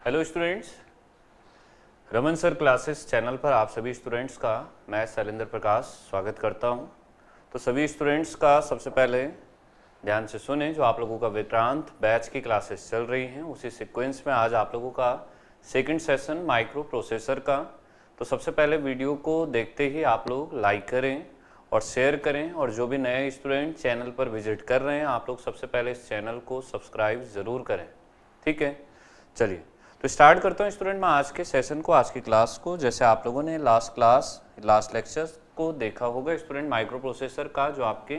Hello students, Raman sir classes channel पर आप सभी स्टूडेंट्स का मैं शैलेंद्र प्रकाश स्वागत करता हूं। तो सभी स्टूडेंट्स का सबसे पहले ध्यान से सुने, जो आप लोगों का विक्रांत बैच की क्लासेस चल रही हैं उसी सीक्वेंस में आज आप लोगों का सेकंड सेशन माइक्रो प्रोसेसर का। तो सबसे पहले वीडियो को देखते ही आप लोग लाइक करें और शेयर करें, और जो भी नए स्टूडेंट चैनल पर विजिट कर रहे हैं आप लोग सबसे पहले इस चैनल को सब्सक्राइब ज़रूर करें। ठीक है, चलिए तो स्टार्ट करता हूँ स्टूडेंट मैं आज के सेशन को, आज की क्लास को। जैसे आप लोगों ने लास्ट लेक्चर को देखा होगा स्टूडेंट, माइक्रो प्रोसेसर का जो आपके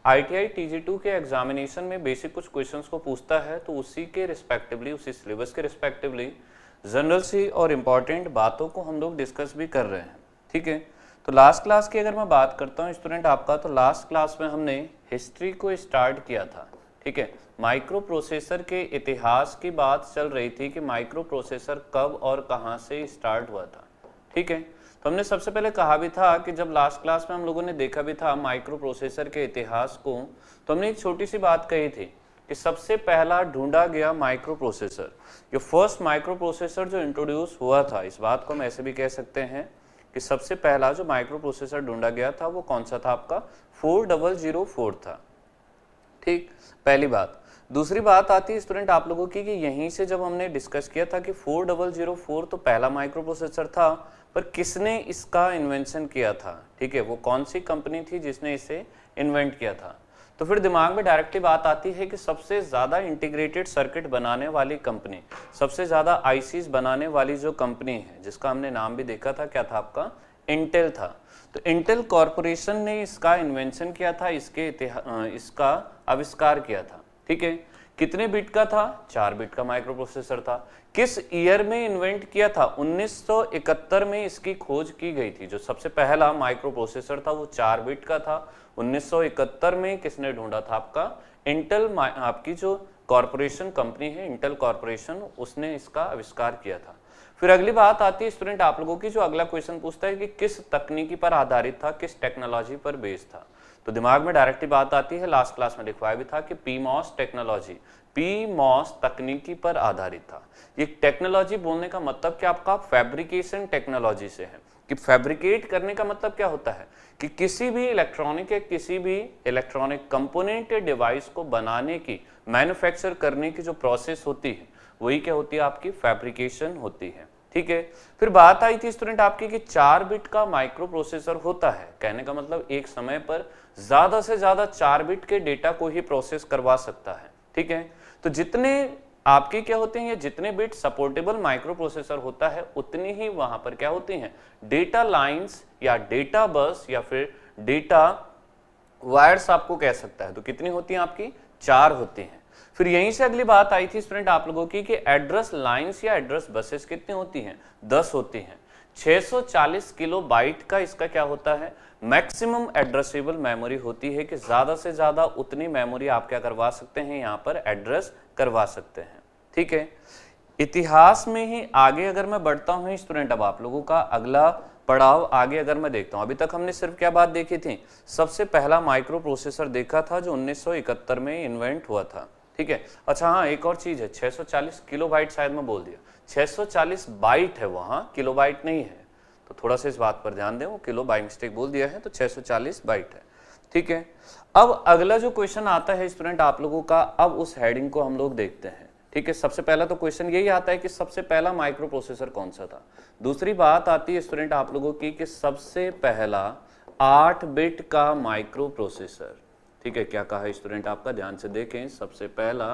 ITI TG2 के एग्जामिनेशन में बेसिक कुछ क्वेश्चंस को पूछता है, तो उसी के रिस्पेक्टिवली, उसी सिलेबस के रिस्पेक्टिवली जनरल सी और इम्पॉर्टेंट बातों को हम लोग डिस्कस भी कर रहे हैं। ठीक है, तो लास्ट क्लास की अगर मैं बात करता हूँ स्टूडेंट आपका, तो लास्ट क्लास में हमने हिस्ट्री को स्टार्ट किया था। ठीक है, माइक्रो प्रोसेसर के इतिहास की बात चल रही थी कि माइक्रो प्रोसेसर कब और कहां से स्टार्ट हुआ था। ठीक है, तो हमने सबसे पहले कहा भी था कि जब लास्ट क्लास में हम लोगों ने देखा भी था माइक्रो प्रोसेसर के इतिहास को, तो हमने एक छोटी सी बात कही थी कि सबसे पहला ढूंढा गया माइक्रो प्रोसेसर, जो फर्स्ट माइक्रो प्रोसेसर जो इंट्रोड्यूस हुआ था, इस बात को हम ऐसे भी कह सकते हैं कि सबसे पहला जो माइक्रो प्रोसेसर ढूंढा गया था वो कौन सा था, आपका 4004 था। ठीक, पहली बात। दूसरी बात आती है स्टूडेंट आप लोगों की कि यहीं से जब हमने डिस्कस किया था कि 4004 तो पहला माइक्रो प्रोसेसर था, पर किसने इसका इन्वेंशन किया था। ठीक है, वो कौन सी कंपनी थी जिसने इसे इन्वेंट किया था। तो फिर दिमाग में डायरेक्टली बात आती है कि सबसे ज़्यादा इंटीग्रेटेड सर्किट बनाने वाली कंपनी, सबसे ज़्यादा आईसीज बनाने वाली जो कंपनी है, जिसका हमने नाम भी देखा था, क्या था आपका, इंटेल था। तो इंटेल कॉरपोरेशन ने इसका इन्वेंशन किया था, इसका आविष्कार किया था। ठीक है, कितने बिट का था, 4 बिट का माइक्रो प्रोसेसर था। किस ईयर में इन्वेंट किया था, 1971 में इसकी खोज की गई थी। जो सबसे पहला माइक्रो प्रोसेसर था वो 4 बिट का था। 1971 में किसने ढूंढा था, आपका इंटेल, आपकी जो कॉरपोरेशन कंपनी है इंटेल कॉरपोरेशन, उसने इसका आविष्कार किया था। फिर अगली बात आती है स्टूडेंट आप लोगों की, जो अगला क्वेश्चन पूछता है कि किस तकनीकी पर आधारित था, किस टेक्नोलॉजी पर बेस्ड था। तो दिमाग में डायरेक्टली बात आती है, लास्ट क्लास में लिखवाया भी था कि पीमॉस टेक्नोलॉजी, पीमॉस तकनीकी पर आधारित था। ये टेक्नोलॉजी बोलने का मतलब क्या आपका फैब्रिकेशन टेक्नोलॉजी से है, कि फैब्रिकेट करने का मतलब क्या होता है कि किसी भी इलेक्ट्रॉनिक या किसी भी इलेक्ट्रॉनिक कंपोनेंट या डिवाइस को बनाने की, मैन्युफैक्चर करने की जो प्रोसेस होती है वही क्या होती है, आपकी फैब्रिकेशन होती है। ठीक है, फिर बात आई थी स्टूडेंट आपकी कि 4 बिट का माइक्रो प्रोसेसर होता है, कहने का मतलब एक समय पर ज्यादा से ज्यादा 4 बिट के डेटा को ही प्रोसेस करवा सकता है। ठीक है, तो जितने आपके क्या होते हैं, जितने बिट सपोर्टेबल माइक्रो प्रोसेसर होता है, उतनी ही वहां पर क्या होती हैं, डेटा लाइंस या डेटा बस या फिर डेटा वायर्स आपको कह सकता है। तो कितनी होती हैं आपकी, 4 होती हैं। फिर यहीं से अगली बात आई थी स्टूडेंट आप लोगों की कि एड्रेस लाइंस या एड्रेस बसेस कितनी होती हैं, 10 होती हैं। 640 किलो बाइट का इसका क्या होता है, मैक्सिमम एड्रेसेबल मेमोरी होती है, कि ज्यादा से ज्यादा उतनी मेमोरी आप क्या करवा सकते हैं, यहाँ पर एड्रेस करवा सकते हैं। ठीक है, इतिहास में ही आगे अगर मैं बढ़ता हूँ स्टूडेंट, अब आप लोगों का अगला पड़ाव आगे अगर मैं देखता हूँ, अभी तक हमने सिर्फ क्या बात देखी थी, सबसे पहला माइक्रो प्रोसेसर देखा था जो 1971 में इन्वेंट हुआ था। ठीक है, अच्छा हाँ, एक और चीज है, 640 किलोबाइट, शायद मैं बोल दिया 640 बाइट है, वहां किलोबाइट नहीं है, तो थोड़ा सा इस बात पर ध्यान दें, वो किलो बाई मिस्टेक बोल दिया है, तो 640 बाइट है। ठीक है, अब अगला जो क्वेश्चन आता है स्टूडेंट आप लोगों का, अब उस हेडिंग को हम लोग देखते हैं। ठीक है, सबसे पहला तो क्वेश्चन यही आता है कि सबसे पहला माइक्रो प्रोसेसर कौन सा था। दूसरी बात आती है स्टूडेंट आप लोगों की कि सबसे पहला 8 बिट का माइक्रो प्रोसेसर। ठीक है, क्या कहा है स्टूडेंट आपका, ध्यान से देखें, सबसे पहला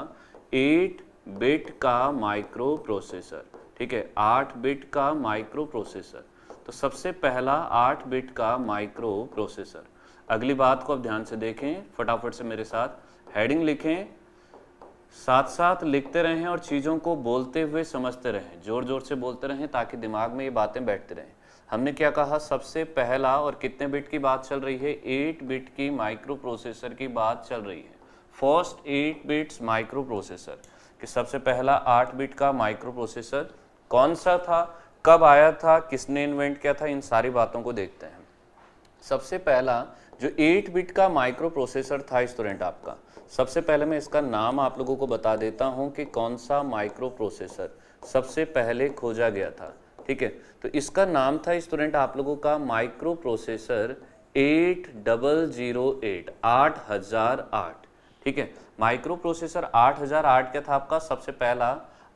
8 बिट का माइक्रो प्रोसेसर। ठीक है, 8 बिट का माइक्रो प्रोसेसर, तो सबसे पहला 8 बिट का माइक्रो प्रोसेसर। अगली बात को अब ध्यान से देखें, फटाफट से मेरे साथ हेडिंग लिखें, साथ साथ लिखते रहें और चीज़ों को बोलते हुए समझते रहें, जोर जोर से बोलते रहें ताकि दिमाग में ये बातें बैठती रहें। हमने क्या कहा, सबसे पहला और कितने बिट की बात चल रही है, 8 बिट की माइक्रो प्रोसेसर की बात चल रही है। फर्स्ट 8 बिट्स माइक्रो प्रोसेसर, कि सबसे पहला 8 बिट का माइक्रो प्रोसेसर कौन सा था, कब आया था, किसने इन्वेंट किया था, इन सारी बातों को देखते हैं। सबसे पहला जो 8 बिट का माइक्रो प्रोसेसर था स्टूडेंट आपका, सबसे पहले मैं इसका नाम आप लोगों को बता देता हूं कि कौन सा माइक्रो प्रोसेसर, सबसे पहले खोजा गया था। ठीक है, तो इसका नाम था स्टूडेंट आप लोगों का माइक्रो प्रोसेसर 8008 8008। ठीक है, माइक्रो प्रोसेसर 8008 क्या था आपका? सबसे पहला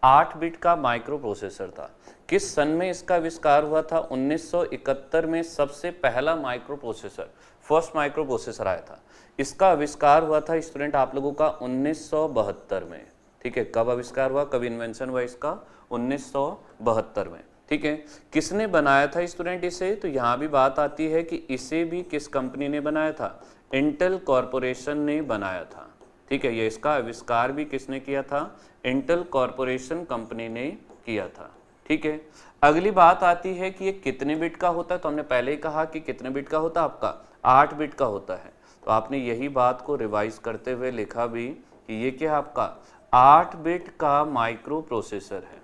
8 बिट का माइक्रो प्रोसेसर था। किस सन में इसका आविष्कार हुआ था? 1971 में सबसे पहला micro processor, first micro processor आया था। इसका आविष्कार हुआ था स्टूडेंट आप लोगों का 1972 में। ठीक है, कब आविष्कार हुआ, कब इन्वेंशन हुआ इसका? 1972 में। ठीक है, किसने बनाया था स्टूडेंट इसे? तो यहाँ भी बात आती है कि इसे भी किस कंपनी ने बनाया था? इंटेल कॉरपोरेशन ने बनाया था। ठीक है, ये इसका आविष्कार भी किसने किया था? इंटेल कॉरपोरेशन कंपनी ने किया था। ठीक है, अगली बात आती है कि ये कितने बिट का होता है? तो हमने पहले ही कहा कि कितने बिट का होता है आपका? 8 बिट का होता है। तो आपने यही बात को रिवाइज करते हुए लिखा भी कि ये क्या है आपका? 8 बिट का माइक्रो प्रोसेसर है।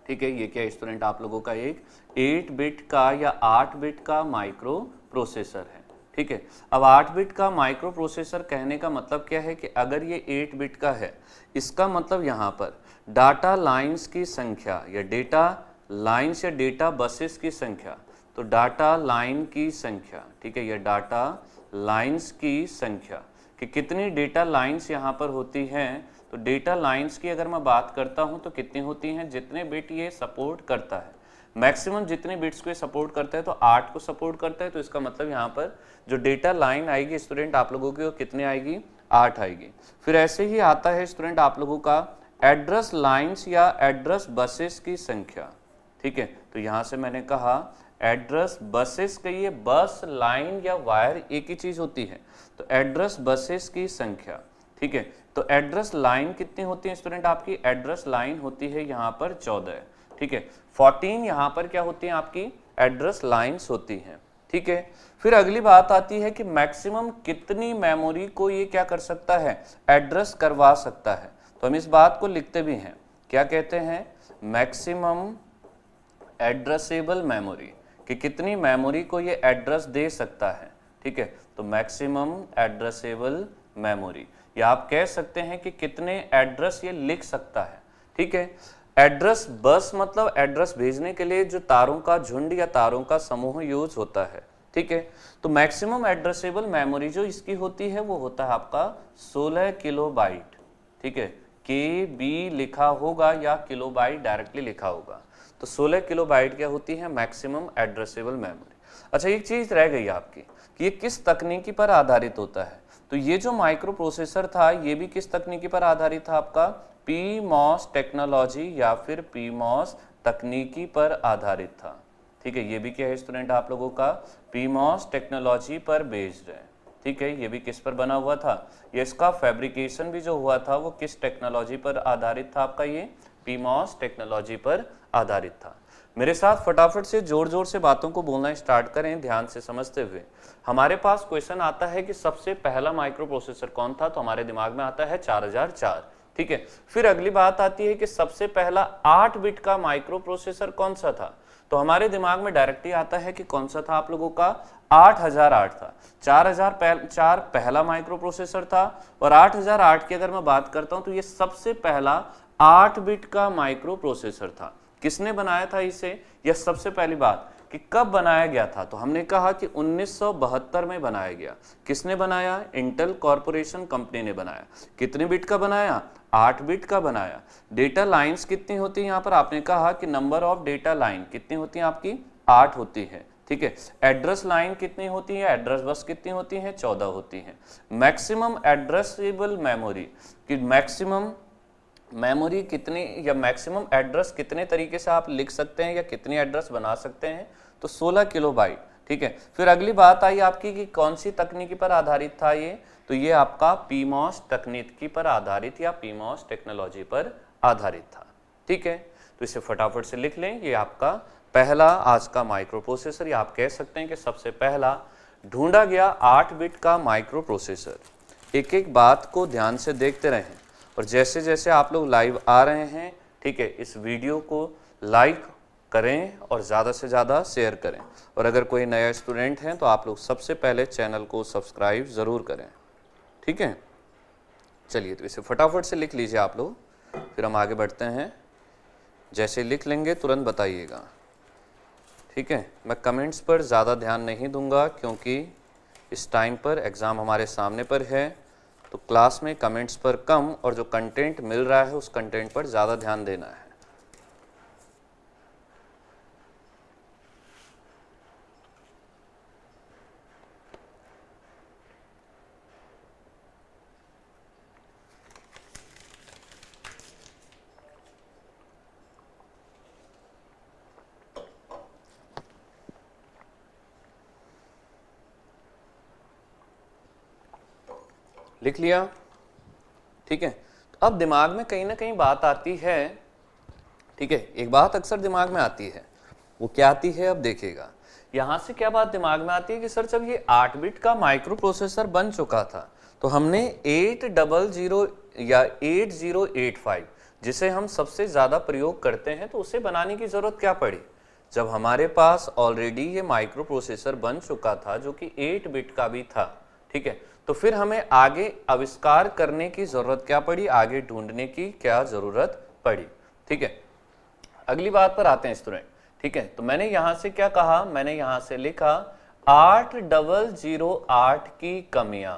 ठीक है, ये क्या स्टूडेंट आप लोगों का एक 8 बिट का या 8 बिट का माइक्रो प्रोसेसर है। ठीक है, अब 8 बिट का माइक्रो प्रोसेसर कहने का मतलब क्या है कि अगर ये 8 बिट का है, इसका मतलब यहाँ पर डाटा लाइंस की संख्या या डेटा लाइंस या डेटा बसेस की संख्या, तो डाटा लाइन की संख्या, ठीक है, या डाटा लाइंस की संख्या कि कितनी डेटा लाइंस यहाँ पर होती हैं। तो डेटा लाइंस की अगर मैं बात करता हूँ तो कितनी होती हैं? जितने बिट ये सपोर्ट करता है, मैक्सिमम जितने बिट्स को सपोर्ट करता है, तो 8 को सपोर्ट करता है। तो इसका मतलब यहाँ पर जो डेटा लाइन आएगी स्टूडेंट आप लोगों की वो कितने आएगी? 8 आएगी। फिर ऐसे ही आता है स्टूडेंट आप लोगों का एड्रेस लाइंस या एड्रेस बसेस की संख्या। ठीक है, तो यहाँ से मैंने कहा एड्रेस बसेस कहिए, बस लाइन या वायर एक ही चीज होती है। तो एड्रेस बसेस की संख्या। ठीक है, तो एड्रेस लाइन कितनी होती है स्टूडेंट आपकी? एड्रेस लाइन होती है यहाँ पर 14। ठीक है, 14 यहाँ पर क्या होती है आपकी? एड्रेस लाइंस होती हैं। ठीक है, फिर अगली बात आती है कि मैक्सिमम कितनी मेमोरी को ये क्या कर सकता है? एड्रेस करवा सकता है। तो हम इस बात को लिखते भी हैं, क्या कहते हैं? मैक्सिमम एड्रेसेबल मेमोरी, कि कितनी मेमोरी को ये एड्रेस दे सकता है। ठीक है, तो मैक्सिमम एड्रेसेबल मेमोरी, या आप कह सकते हैं कि कितने एड्रेस ये लिख सकता है। ठीक है, एड्रेस बस मतलब एड्रेस भेजने के लिए जो तारों का झुंड या तारों का समूह यूज होता है। ठीक है, तो मैक्सिमम एड्रेसेबल मेमोरी जो इसकी होती है वो होता है आपका 16 किलोबाइट। ठीक है, KB लिखा होगा या किलोबाइट डायरेक्टली लिखा होगा। तो 16 किलोबाइट क्या होती है? Maximum addressable memory. अच्छा, एक चीज रह गई आपकी कि ये किस तकनीकी पर आधारित होता है? तो ये जो माइक्रो प्रोसेसर था ये भी किस तकनीकी पर आधारित था आपका? PMOS टेक्नोलॉजी या फिर PMOS तकनीकी पर आधारित था। ठीक है, ये भी क्या है स्टूडेंट आप लोगों का? PMOS टेक्नोलॉजी पर बेस्ड है। ठीक है, ये भी किस पर बना हुआ था? ये इसका फैब्रिकेशन भी जो हुआ था वो किस टेक्नोलॉजी पर आधारित था आपका? ये PMOS टेक्नोलॉजी पर आधारित था। मेरे साथ फटाफट से जोर जोर से बातों को बोलना स्टार्ट करें, ध्यान से समझते हुए। हमारे पास क्वेश्चन आता है कि सबसे पहला माइक्रो प्रोसेसर कौन था? तो हमारे दिमाग में आता है 4004। ठीक है, फिर अगली बात आती है कि सबसे पहला 8 बिट का माइक्रो प्रोसेसर कौन सा था? तो हमारे दिमाग में डायरेक्टली आता है कि कौन सा था आप लोगों का? 8008 था। 4004 पहला माइक्रो प्रोसेसर था और 8008 की अगर मैं बात करता हूं तो ये सबसे पहला 8 बिट का माइक्रो प्रोसेसर था। किसने बनाया था इसे? यह सबसे पहली बात कि कब बनाया गया था? तो हमने कहा कि 1972 में बनाया गया। किसने बनाया? इंटेल कॉरपोरेशन कंपनी ने बनाया। कितने बिट का बनाया? 8 बिट का बनाया। डेटा लाइंस कितनी होती है यहाँ पर? आपने कहा कि नंबर ऑफ डेटा लाइन कितनी होती है आपकी? 8 होती है। ठीक है, एड्रेस लाइन कितनी होती है? एड्रेस बस कितनी होती है? 14 होती है। मैक्सिमम एड्रेसेबल मेमोरी कि मैक्सिमम मेमोरी कितनी या मैक्सिमम एड्रेस कितने तरीके से आप लिख सकते हैं या कितनी एड्रेस बना सकते हैं? तो 16 किलोबाइट। ठीक है, फिर अगली बात आई आपकी कि कौन सी तकनीकी पर आधारित था ये? तो ये आपका PMOS तकनीकी पर आधारित या PMOS टेक्नोलॉजी पर आधारित था। ठीक है, तो इसे फटाफट से लिख लें। ये आपका पहला आज का माइक्रो प्रोसेसर, या आप कह सकते हैं कि सबसे पहला ढूंढा गया 8 बिट का माइक्रो प्रोसेसर। एक एक बात को ध्यान से देखते रहें और जैसे जैसे आप लोग लाइव आ रहे हैं, ठीक है, इस वीडियो को लाइक करें और ज़्यादा से ज़्यादा शेयर करें। और अगर कोई नया स्टूडेंट हैं तो आप लोग सबसे पहले चैनल को सब्सक्राइब ज़रूर करें। ठीक है, चलिए तो इसे फटाफट से लिख लीजिए आप लोग, फिर हम आगे बढ़ते हैं। जैसे लिख लेंगे तुरंत बताइएगा, ठीक है। मैं कमेंट्स पर ज़्यादा ध्यान नहीं दूंगा क्योंकि इस टाइम पर एग्ज़ाम हमारे सामने पर है, तो क्लास में कमेंट्स पर कम और जो कंटेंट मिल रहा है उस कंटेंट पर ज़्यादा ध्यान देना है। लिख लिया, ठीक है। तो अब दिमाग में कहीं ना कहीं बात आती है, ठीक है, एक बात अक्सर दिमाग में आती है, वो क्या आती है, अब देखिएगा। यहां से क्या बात दिमाग में आती है कि सर जब ये 8 बिट का माइक्रो प्रोसेसर बन चुका था तो हमने 800 या 8085 जिसे हम सबसे ज़्यादा प्रयोग करते हैं तो उसे बनाने की ज़रूरत क्या पड़ी, जब हमारे पास ऑलरेडी ये माइक्रो प्रोसेसर बन चुका था जो कि 8 बिट का भी था, ठीक है। तो फिर हमें आगे आविष्कार करने की ज़रूरत क्या पड़ी, आगे ढूंढने की क्या ज़रूरत पड़ी, ठीक है। अगली बात पर आते हैं स्टूडेंट, ठीक है। तो मैंने यहां से क्या कहा, मैंने यहां से लिखा 8008 की कमियां,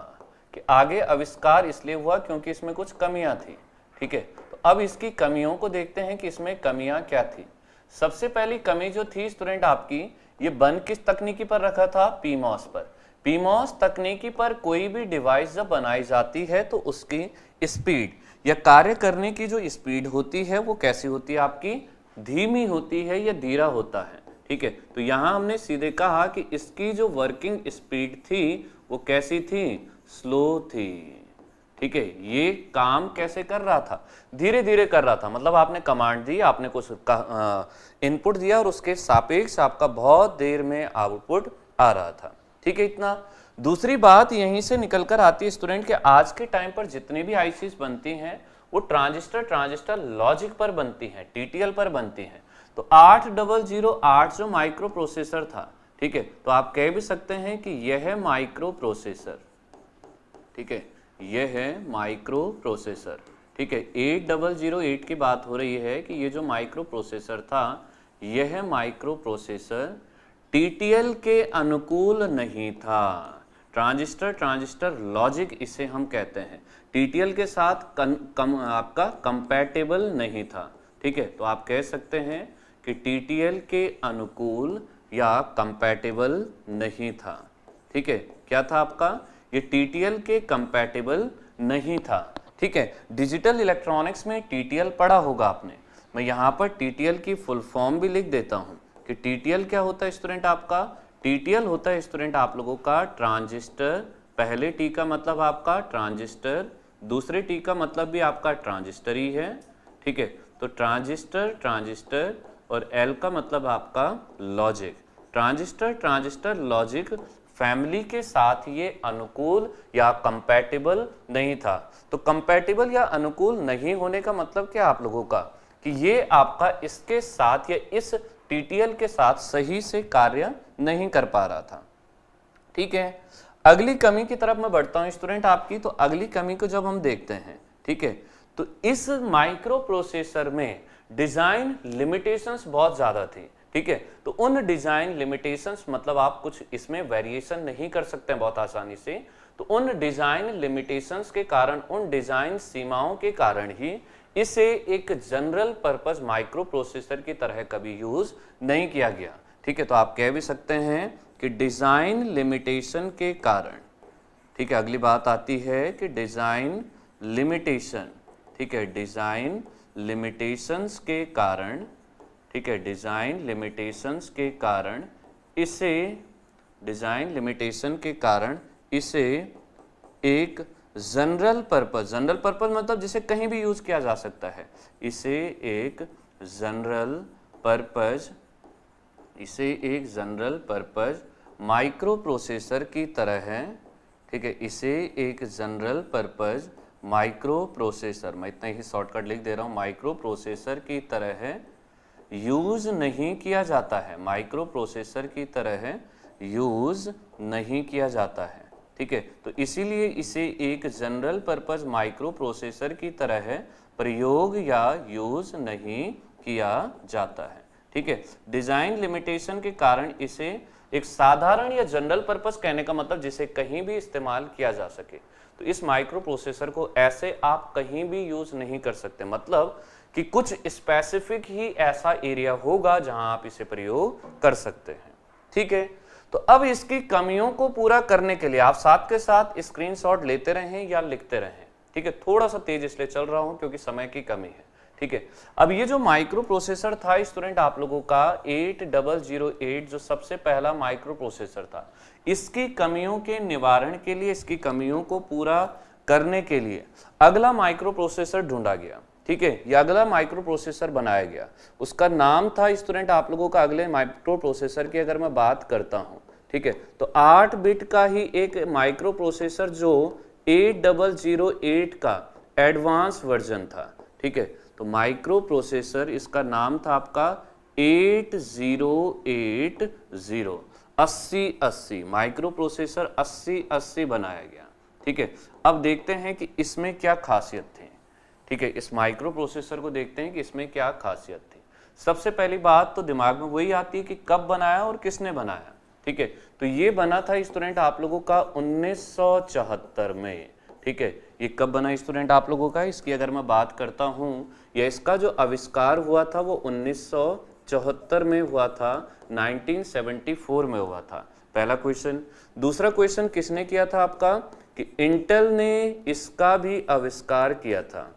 कि आगे आविष्कार इसलिए हुआ क्योंकि इसमें कुछ कमियां थी, ठीक है। तो अब इसकी कमियों को देखते हैं कि इसमें कमियां क्या थी। सबसे पहली कमी जो थी स्टूडेंट आपकी, ये बन किस तकनीकी पर रखा था, पीमॉस पर। पीमॉस तकनीकी पर कोई भी डिवाइस जब बनाई जाती है तो उसकी स्पीड या कार्य करने की जो स्पीड होती है वो कैसी होती है, आपकी धीमी होती है या धीरा होता है, ठीक है। तो यहां हमने सीधे कहा कि इसकी जो वर्किंग स्पीड थी वो कैसी थी, स्लो थी, ठीक है। ये काम कैसे कर रहा था, धीरे धीरे कर रहा था, मतलब आपने कमांड दी, आपने कुछ इनपुट दिया और उसके सापेक्ष आपका बहुत देर में आउटपुट आ रहा था, ठीक है। इतना। दूसरी बात यहीं से निकलकर आती है स्टूडेंट कि आज के टाइम पर जितनी भी आईसीज बनती हैं वो ट्रांजिस्टर लॉजिक पर बनती हैं, टीटीएल पर बनती हैं। तो 8008 जो माइक्रो प्रोसेसर था, ठीक है, तो आप कह भी सकते हैं कि यह है माइक्रो प्रोसेसर, ठीक है, यह है माइक्रो प्रोसेसर, ठीक है। 8008 की बात हो रही है कि ये जो माइक्रो प्रोसेसर था यह है माइक्रो प्रोसेसर टीटीएल के अनुकूल नहीं था, ट्रांजिस्टर लॉजिक इसे हम कहते हैं, टीटीएल के साथ आपका कंपैटिबल नहीं था, ठीक है। तो आप कह सकते हैं कि टीटीएल के अनुकूल या कंपैटिबल नहीं था, ठीक है। क्या था आपका, ये टीटीएल के कंपैटिबल नहीं था, ठीक है। डिजिटल इलेक्ट्रॉनिक्स में टीटीएल पढ़ा होगा आपने, मैं यहाँ पर टीटीएल की फुल फॉर्म भी लिख देता हूँ कि टीटीएल क्या होता है स्टूडेंट आपका, टीटीएल होता है स्टूडेंट आप लोगों का ट्रांजिस्टर, पहले टी का मतलब आपका ट्रांजिस्टर, दूसरे टी का मतलब भी आपका ट्रांजिस्टर ही है, ठीक है। तो ट्रांजिस्टर और एल का मतलब आपका लॉजिक, ट्रांजिस्टर लॉजिक फैमिली के साथ ये अनुकूल या कंपैटिबल नहीं था। तो कंपैटिबल या अनुकूल नहीं होने का मतलब क्या आप लोगों का, कि ये आपका इसके साथ या इस टीटीएल के साथ सही से कार्य नहीं कर पा रहा था, ठीक है। अगली कमी की तरफ मैं बढ़ता हूं स्टूडेंट आपकी। तो अगली कमी को जब हम देखते हैं, ठीक है, तो इस माइक्रो प्रोसेसर में डिजाइन लिमिटेशंस बहुत ज्यादा थी, ठीक है। तो उन डिजाइन लिमिटेशंस मतलब आप कुछ इसमें वेरिएशन नहीं कर सकते बहुत आसानी से, तो उन डिजाइन लिमिटेशंस के कारण, उन डिजाइन सीमाओं के कारण ही इसे एक जनरल पर्पस माइक्रो प्रोसेसर की तरह कभी यूज नहीं किया गया, ठीक है। तो आप कह भी सकते हैं कि डिजाइन लिमिटेशन के कारण, ठीक है। अगली बात आती है कि डिजाइन लिमिटेशन, ठीक है, डिजाइन लिमिटेशंस के कारण, ठीक है, डिजाइन लिमिटेशंस के कारण इसे, डिजाइन लिमिटेशन के कारण इसे एक जनरल पर्पस मतलब जिसे कहीं भी यूज किया जा सकता है, इसे एक जनरल पर्पस माइक्रो प्रोसेसर की तरह है, ठीक है, इसे एक जनरल पर्पस माइक्रो प्रोसेसर, मैं इतना ही शॉर्टकट लिख दे रहा हूं, माइक्रो प्रोसेसर की तरह है यूज नहीं किया जाता है, माइक्रो प्रोसेसर की तरह यूज नहीं किया जाता है, ठीक है। तो इसीलिए इसे एक जनरल पर्पस माइक्रो प्रोसेसर की तरह प्रयोग या यूज नहीं किया जाता है। ठीक है, डिजाइन लिमिटेशन के कारण इसे एक साधारण या जनरल पर्पस कहने का मतलब जिसे कहीं भी इस्तेमाल किया जा सके। तो इस माइक्रो प्रोसेसर को ऐसे आप कहीं भी यूज नहीं कर सकते, मतलब कि कुछ स्पेसिफिक ही ऐसा एरिया होगा जहां आप इसे प्रयोग कर सकते हैं। ठीक है, तो अब इसकी कमियों को पूरा करने के लिए आप साथ के साथ स्क्रीनशॉट लेते रहें या लिखते रहें। ठीक है, थोड़ा सा तेज इसलिए चल रहा हूं क्योंकि समय की कमी है। ठीक है, अब ये जो माइक्रो प्रोसेसर था स्टूडेंट आप लोगों का 8008 जो सबसे पहला माइक्रो प्रोसेसर था, इसकी कमियों के निवारण के लिए, इसकी कमियों को पूरा करने के लिए अगला माइक्रो प्रोसेसर ढूंढा गया। ठीक है, ये अगला माइक्रो प्रोसेसर बनाया गया, उसका नाम था स्टूडेंट आप लोगों का, अगले माइक्रो प्रोसेसर की अगर मैं बात करता हूं, ठीक है, तो 8 बिट का ही एक माइक्रो प्रोसेसर जो 8008 का एडवांस वर्जन था। ठीक है, तो माइक्रो प्रोसेसर इसका नाम था आपका 8080 8080 माइक्रो प्रोसेसर 8080 बनाया गया। ठीक है, अब देखते हैं कि इसमें क्या खासियत थी। ठीक है, इस माइक्रो प्रोसेसर को देखते हैं कि इसमें क्या खासियत थी। सबसे पहली बात तो दिमाग में वही आती है कि कब बनाया और किसने बनाया। ठीक है, तो ये बना था स्टूडेंट आप लोगों का 1974 में। ठीक है, ये कब बना स्टूडेंट आप लोगों का, इसकी अगर मैं बात करता हूं, या इसका जो आविष्कार हुआ था वो 1974 में हुआ था, 1974 में हुआ था। पहला क्वेश्चन। दूसरा क्वेश्चन किसने किया था आपका, कि इंटेल ने इसका भी आविष्कार किया था।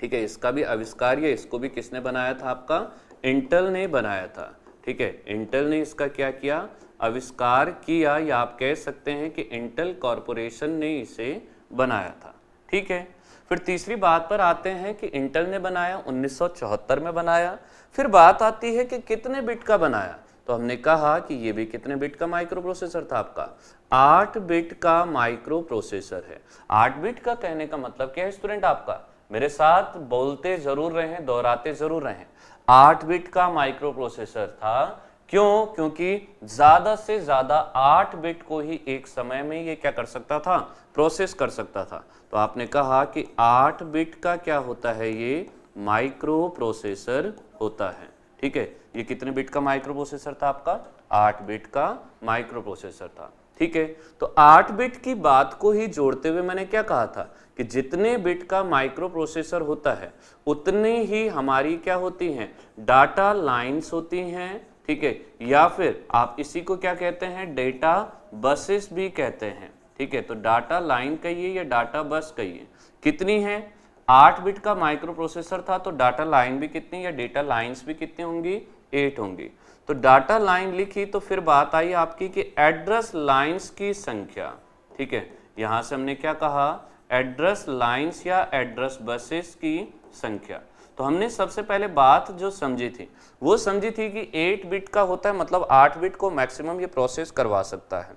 ठीक है, इसका भी आविष्कार या इसको भी किसने बनाया था आपका, इंटेल ने बनाया था। ठीक है, इंटेल ने इसका क्या किया, आविष्कार किया, या आप कह सकते हैं कि इंटेल कॉरपोरेशन ने इसे बनाया था। ठीक है, फिर तीसरी बात पर आते हैं कि इंटेल ने बनाया, 1974 में बनाया। फिर बात आती है कि कितने बिट का बनाया, तो हमने कहा कि ये भी कितने बिट का माइक्रो प्रोसेसर था आपका, 8 बिट का माइक्रो प्रोसेसर है। 8 बिट का कहने का मतलब क्या है स्टूडेंट आपका, मेरे साथ बोलते जरूर रहें, दोहराते जरूर रहें, 8 बिट का माइक्रो प्रोसेसर था। क्यों, क्योंकि ज्यादा से ज्यादा 8 बिट को ही एक समय में ये क्या कर सकता था, प्रोसेस कर सकता था। तो आपने कहा कि 8 बिट का क्या होता है, ये माइक्रो प्रोसेसर होता है। ठीक है, ये कितने बिट का माइक्रो प्रोसेसर था आपका, 8 बिट का माइक्रो प्रोसेसर था। ठीक है, तो 8 बिट की बात को ही जोड़ते हुए मैंने क्या कहा था कि जितने बिट का माइक्रो प्रोसेसर होता है उतने ही हमारी क्या होती हैं, डाटा लाइंस होती हैं। ठीक है, या फिर आप इसी को क्या कहते हैं, डेटा बसेस भी कहते हैं। ठीक है, तो डाटा लाइन कहिए या डाटा बस कहिए, कितनी है, 8 बिट का माइक्रो प्रोसेसर था, तो डाटा लाइन भी कितनी या डेटा लाइंस भी कितनी होंगी, 8 होंगी। तो डाटा लाइन लिखी तो फिर बात आई आपकी कि एड्रेस लाइंस की संख्या। ठीक है, यहां से हमने क्या कहा, एड्रेस लाइंस या एड्रेस बसेस की संख्या। तो हमने सबसे पहले बात जो समझी थी वो समझी थी कि 8 बिट का होता है, मतलब 8 बिट को मैक्सिमम ये प्रोसेस करवा सकता है।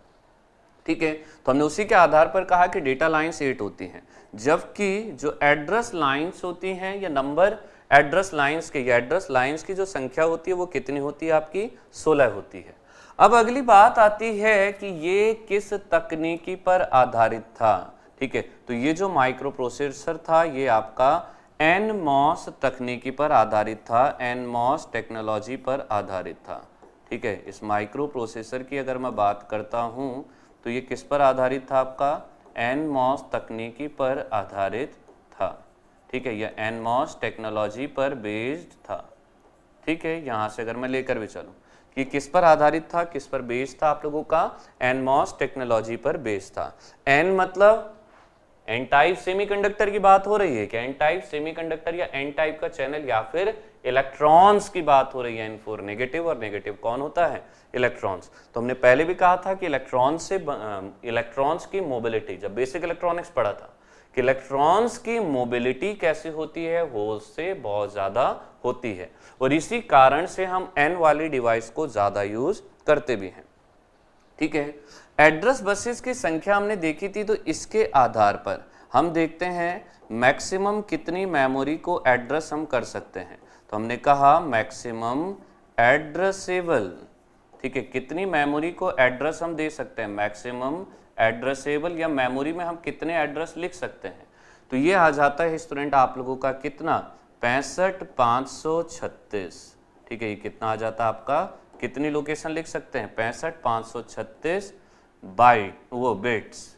ठीक है, तो हमने उसी के आधार पर कहा कि डेटा लाइंस 8 होती हैं, जबकि जो एड्रेस लाइंस होती हैं या नंबर एड्रेस लाइंस के, या एड्रेस लाइंस की जो संख्या होती है वो कितनी होती है आपकी, 16 होती है। अब अगली बात आती है कि ये किस तकनीकी पर आधारित था। ठीक है, तो ये जो माइक्रो प्रोसेसर था ये आपका NMOS तकनीकी पर आधारित था, NMOS टेक्नोलॉजी पर आधारित था। ठीक है, इस माइक्रो प्रोसेसर की अगर मैं बात करता हूं तो ये किस पर आधारित था आपका, NMOS तकनीकी पर आधारित था। ठीक है, यह NMOS टेक्नोलॉजी पर बेस्ड था। ठीक है, यहां से अगर मैं लेकर भी चलूं कि किस पर आधारित था, किस पर बेस्ड था आप लोगों का, NMOS टेक्नोलॉजी पर बेस्ड था। N मतलब एन टाइप सेमीकंडक्टर की बात हो रही है क्या, एन टाइप सेमीकंडक्टर या एन टाइप का चैनल, या फिर इलेक्ट्रॉन्स की बात हो रही है, N4 नेगेटिव, और नेगेटिव कौन होता है, इलेक्ट्रॉन्स। तो हमने पहले भी कहा था कि इलेक्ट्रॉन्स की मोबिलिटी, जब बेसिक इलेक्ट्रॉनिक्स पढ़ा था कि इलेक्ट्रॉन्स की मोबिलिटी कैसे होती है, होल्स से बहुत ज्यादा होती है, और इसी कारण से हम N वाली डिवाइस को ज्यादा यूज करते भी हैं। ठीक है, एड्रेस बसेस की संख्या हमने देखी थी, तो इसके आधार पर हम देखते हैं मैक्सिमम कितनी मेमोरी को एड्रेस हम कर सकते हैं। तो हमने कहा मैक्सिमम एड्रेसेबल। ठीक है, कितनी मेमोरी को एड्रेस हम दे सकते हैं, मैक्सिमम एड्रेसेबल, या मेमोरी में हम कितने एड्रेस लिख सकते हैं। तो ये आ जाता है स्टूडेंट आप लोगों का कितना, 65,536, ठीक है। ये कितना आ जाता है आपका, कितनी लोकेशन लिख सकते हैं, 65,536 बाइट वो बिट्स,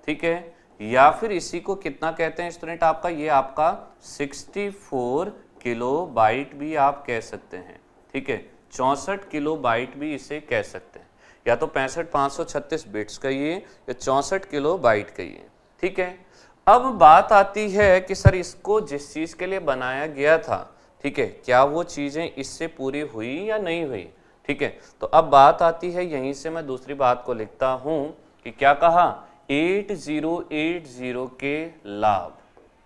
ठीक है। या फिर इसी को कितना कहते हैं स्टूडेंट आपका, ये आपका 64 किलो बाइट भी आप कह सकते हैं, ठीक है। 64 किलो बाइट भी इसे कह सकते हैं, या तो 65,536 बिट्स कहिए या 64 किलो बाइट कहिए, ठीक है। अब बात आती है कि सर इसको जिस चीज के लिए बनाया गया था, ठीक है, क्या वो चीजें इससे पूरी हुई या नहीं हुई, ठीक है। तो अब बात आती है, यहीं से मैं दूसरी बात को लिखता हूं कि क्या कहा, 8080 के लाभ,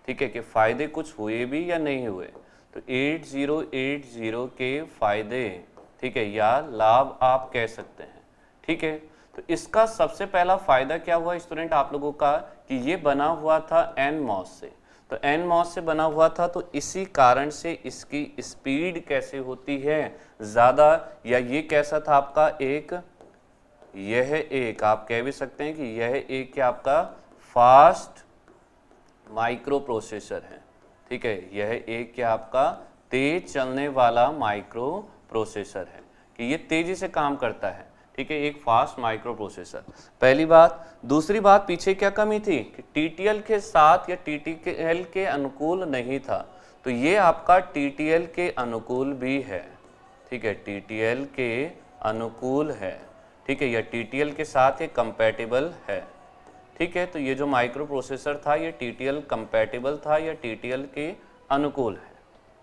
ठीक है, कि फायदे कुछ हुए भी या नहीं हुए। तो 8080 के फायदे, ठीक है, या लाभ आप कह सकते हैं, ठीक है। तो इसका सबसे पहला फायदा क्या हुआ स्टूडेंट आप लोगों का, कि ये बना हुआ था NMOS से। तो NMOS से बना हुआ था, तो इसी कारण से इसकी स्पीड कैसे होती है, ज़्यादा, या ये कैसा था आपका एक, यह एक आप कह भी सकते हैं कि यह एक क्या आपका फास्ट माइक्रो प्रोसेसर है, ठीक है। यह एक क्या आपका तेज चलने वाला माइक्रो प्रोसेसर है, कि ये तेजी से काम करता है, ठीक है, एक फास्ट माइक्रो प्रोसेसर, पहली बात। दूसरी बात, पीछे क्या कमी थी कि TTL के साथ या TTL के अनुकूल नहीं था, तो ये आपका TTL के अनुकूल भी है, ठीक है, TTL के अनुकूल है, ठीक है, या TTL के साथ ये कंपैटिबल है, ठीक है। तो ये जो माइक्रो प्रोसेसर था ये TTL कंपैटिबल था या TTL के अनुकूल है,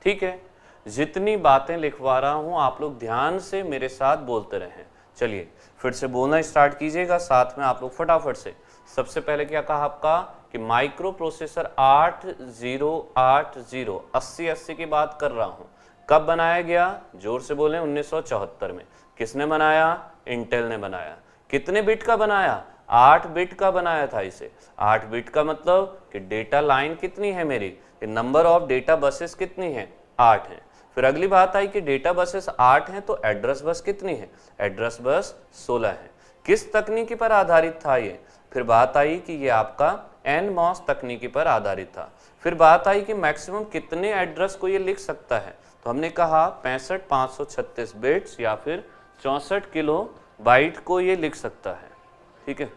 ठीक है। जितनी बातें लिखवा रहा हूं आप लोग ध्यान से मेरे साथ बोलते रहें। चलिए फिर से बोलना स्टार्ट कीजिएगा, साथ में आप लोग फटाफट से। सबसे पहले क्या कहा आपका कि माइक्रो प्रोसेसर 8080 80 की बात कर रहा हूं, कब बनाया गया, जोर से बोलें, 1974 में। किसने बनाया, इंटेल ने बनाया। कितने बिट का बनाया, 8 बिट का बनाया था इसे। 8 बिट का मतलब कि डेटा लाइन कितनी है मेरी, नंबर ऑफ डेटा बसेस कितनी है, 8 है। फिर अगली बात आई कि डेटा बसेस 8 हैं, तो एड्रेस बस कितनी है, एड्रेस बस 16 है। किस तकनीकी पर आधारित था ये, फिर बात आई कि ये आपका NMOS तकनीकी पर आधारित था। फिर बात आई कि मैक्सिमम कितने एड्रेस को ये लिख सकता है, तो हमने कहा 65,536 बिट्स या फिर 64 किलो बाइट को ये लिख सकता है, ठीक है।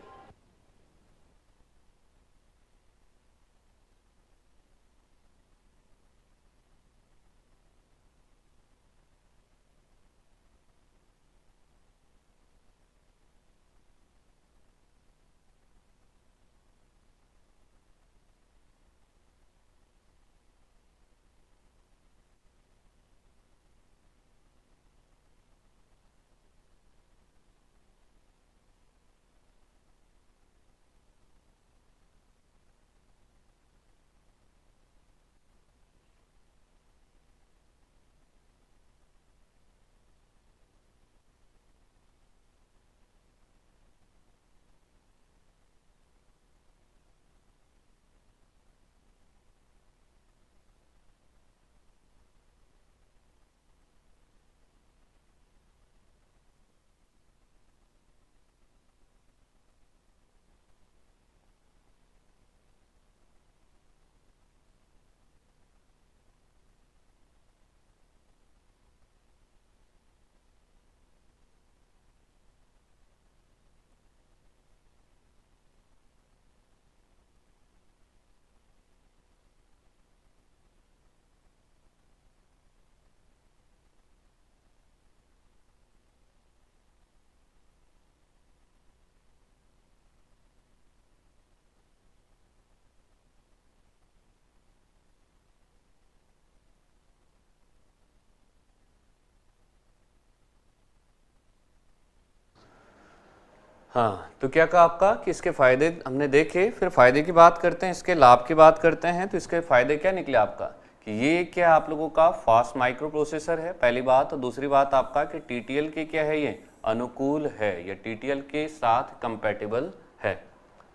हाँ, तो क्या कहा आपका कि इसके फायदे हमने देखे, फिर फायदे की बात करते हैं, इसके लाभ की बात करते हैं। तो इसके फायदे क्या निकले आपका कि ये क्या आप लोगों का फास्ट माइक्रो प्रोसेसर है, पहली बात। और दूसरी बात आपका कि TTL के क्या है, ये अनुकूल है या TTL के साथ कंपैटिबल है,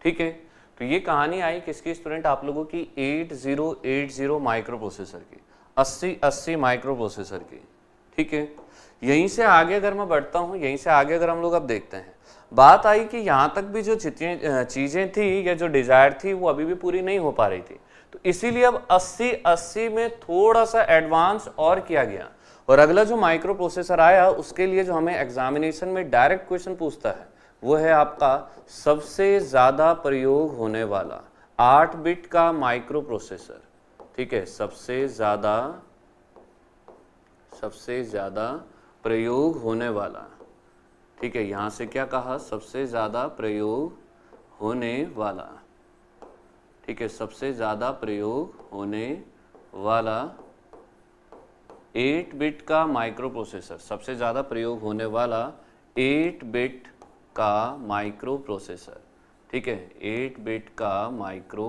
ठीक है। तो ये कहानी आई किसकी स्टूडेंट, आप लोगों की 8080 माइक्रो प्रोसेसर की, 8080 माइक्रो प्रोसेसर की, ठीक है। यहीं से आगे अगर मैं बढ़ता हूँ, यहीं से आगे अगर हम लोग अब देखते हैं, बात आई कि यहाँ तक भी जो चीज़ें थी या जो डिज़ायर थी वो अभी भी पूरी नहीं हो पा रही थी। तो इसीलिए अब 80 में थोड़ा सा एडवांस और किया गया। और अगला जो माइक्रो प्रोसेसर आया उसके लिए जो हमें एग्जामिनेशन में डायरेक्ट क्वेश्चन पूछता है वो है आपका सबसे ज्यादा प्रयोग होने वाला 8 बिट का माइक्रो प्रोसेसर। ठीक है, सबसे ज्यादा प्रयोग होने वाला। ठीक है, यहां से क्या कहा, सबसे ज्यादा प्रयोग होने वाला। ठीक है, सबसे ज्यादा प्रयोग होने वाला 8 बिट का माइक्रो प्रोसेसर, सबसे ज्यादा प्रयोग होने वाला 8 बिट का माइक्रो प्रोसेसर। ठीक है, 8 बिट का माइक्रो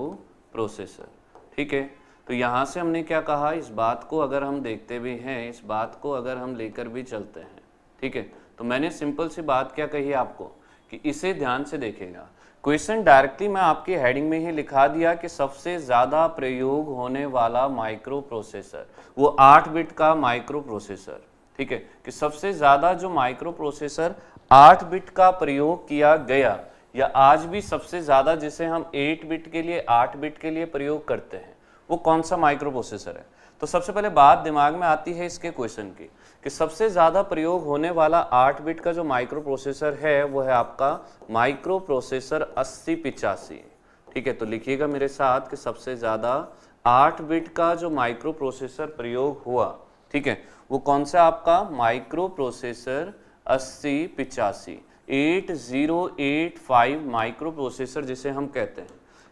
प्रोसेसर। ठीक है, तो यहाँ से हमने क्या कहा, इस बात को अगर हम देखते भी हैं, इस बात को अगर हम लेकर भी चलते हैं, ठीक है, तो मैंने सिंपल सी बात क्या कही आपको कि इसे ध्यान से देखेगा। क्वेश्चन डायरेक्टली मैं आपकी हेडिंग में ही लिखा दिया कि सबसे ज्यादा प्रयोग होने वाला माइक्रो प्रोसेसर, वो 8 बिट का माइक्रो प्रोसेसर। ठीक है, कि सबसे ज्यादा जो माइक्रो प्रोसेसर 8 बिट का प्रयोग किया गया, या आज भी सबसे ज्यादा जिसे हम 8 बिट के लिए 8 बिट के लिए प्रयोग करते हैं, वो कौन सा माइक्रो प्रोसेसर है। तो सबसे पहले बात दिमाग में आती है इसके क्वेश्चन की कि सबसे ज्यादा प्रयोग होने वाला 8 बिट का जो माइक्रो प्रोसेसर है वो है आपका माइक्रो प्रोसेसर 8085। ठीक है, तो लिखिएगा मेरे साथ कि सबसे ज्यादा 8 बिट का जो माइक्रो प्रोसेसर प्रयोग हुआ, ठीक है, वो कौन सा आपका माइक्रो प्रोसेसर 8085, 8085 माइक्रो प्रोसेसर जिसे हम कहते हैं।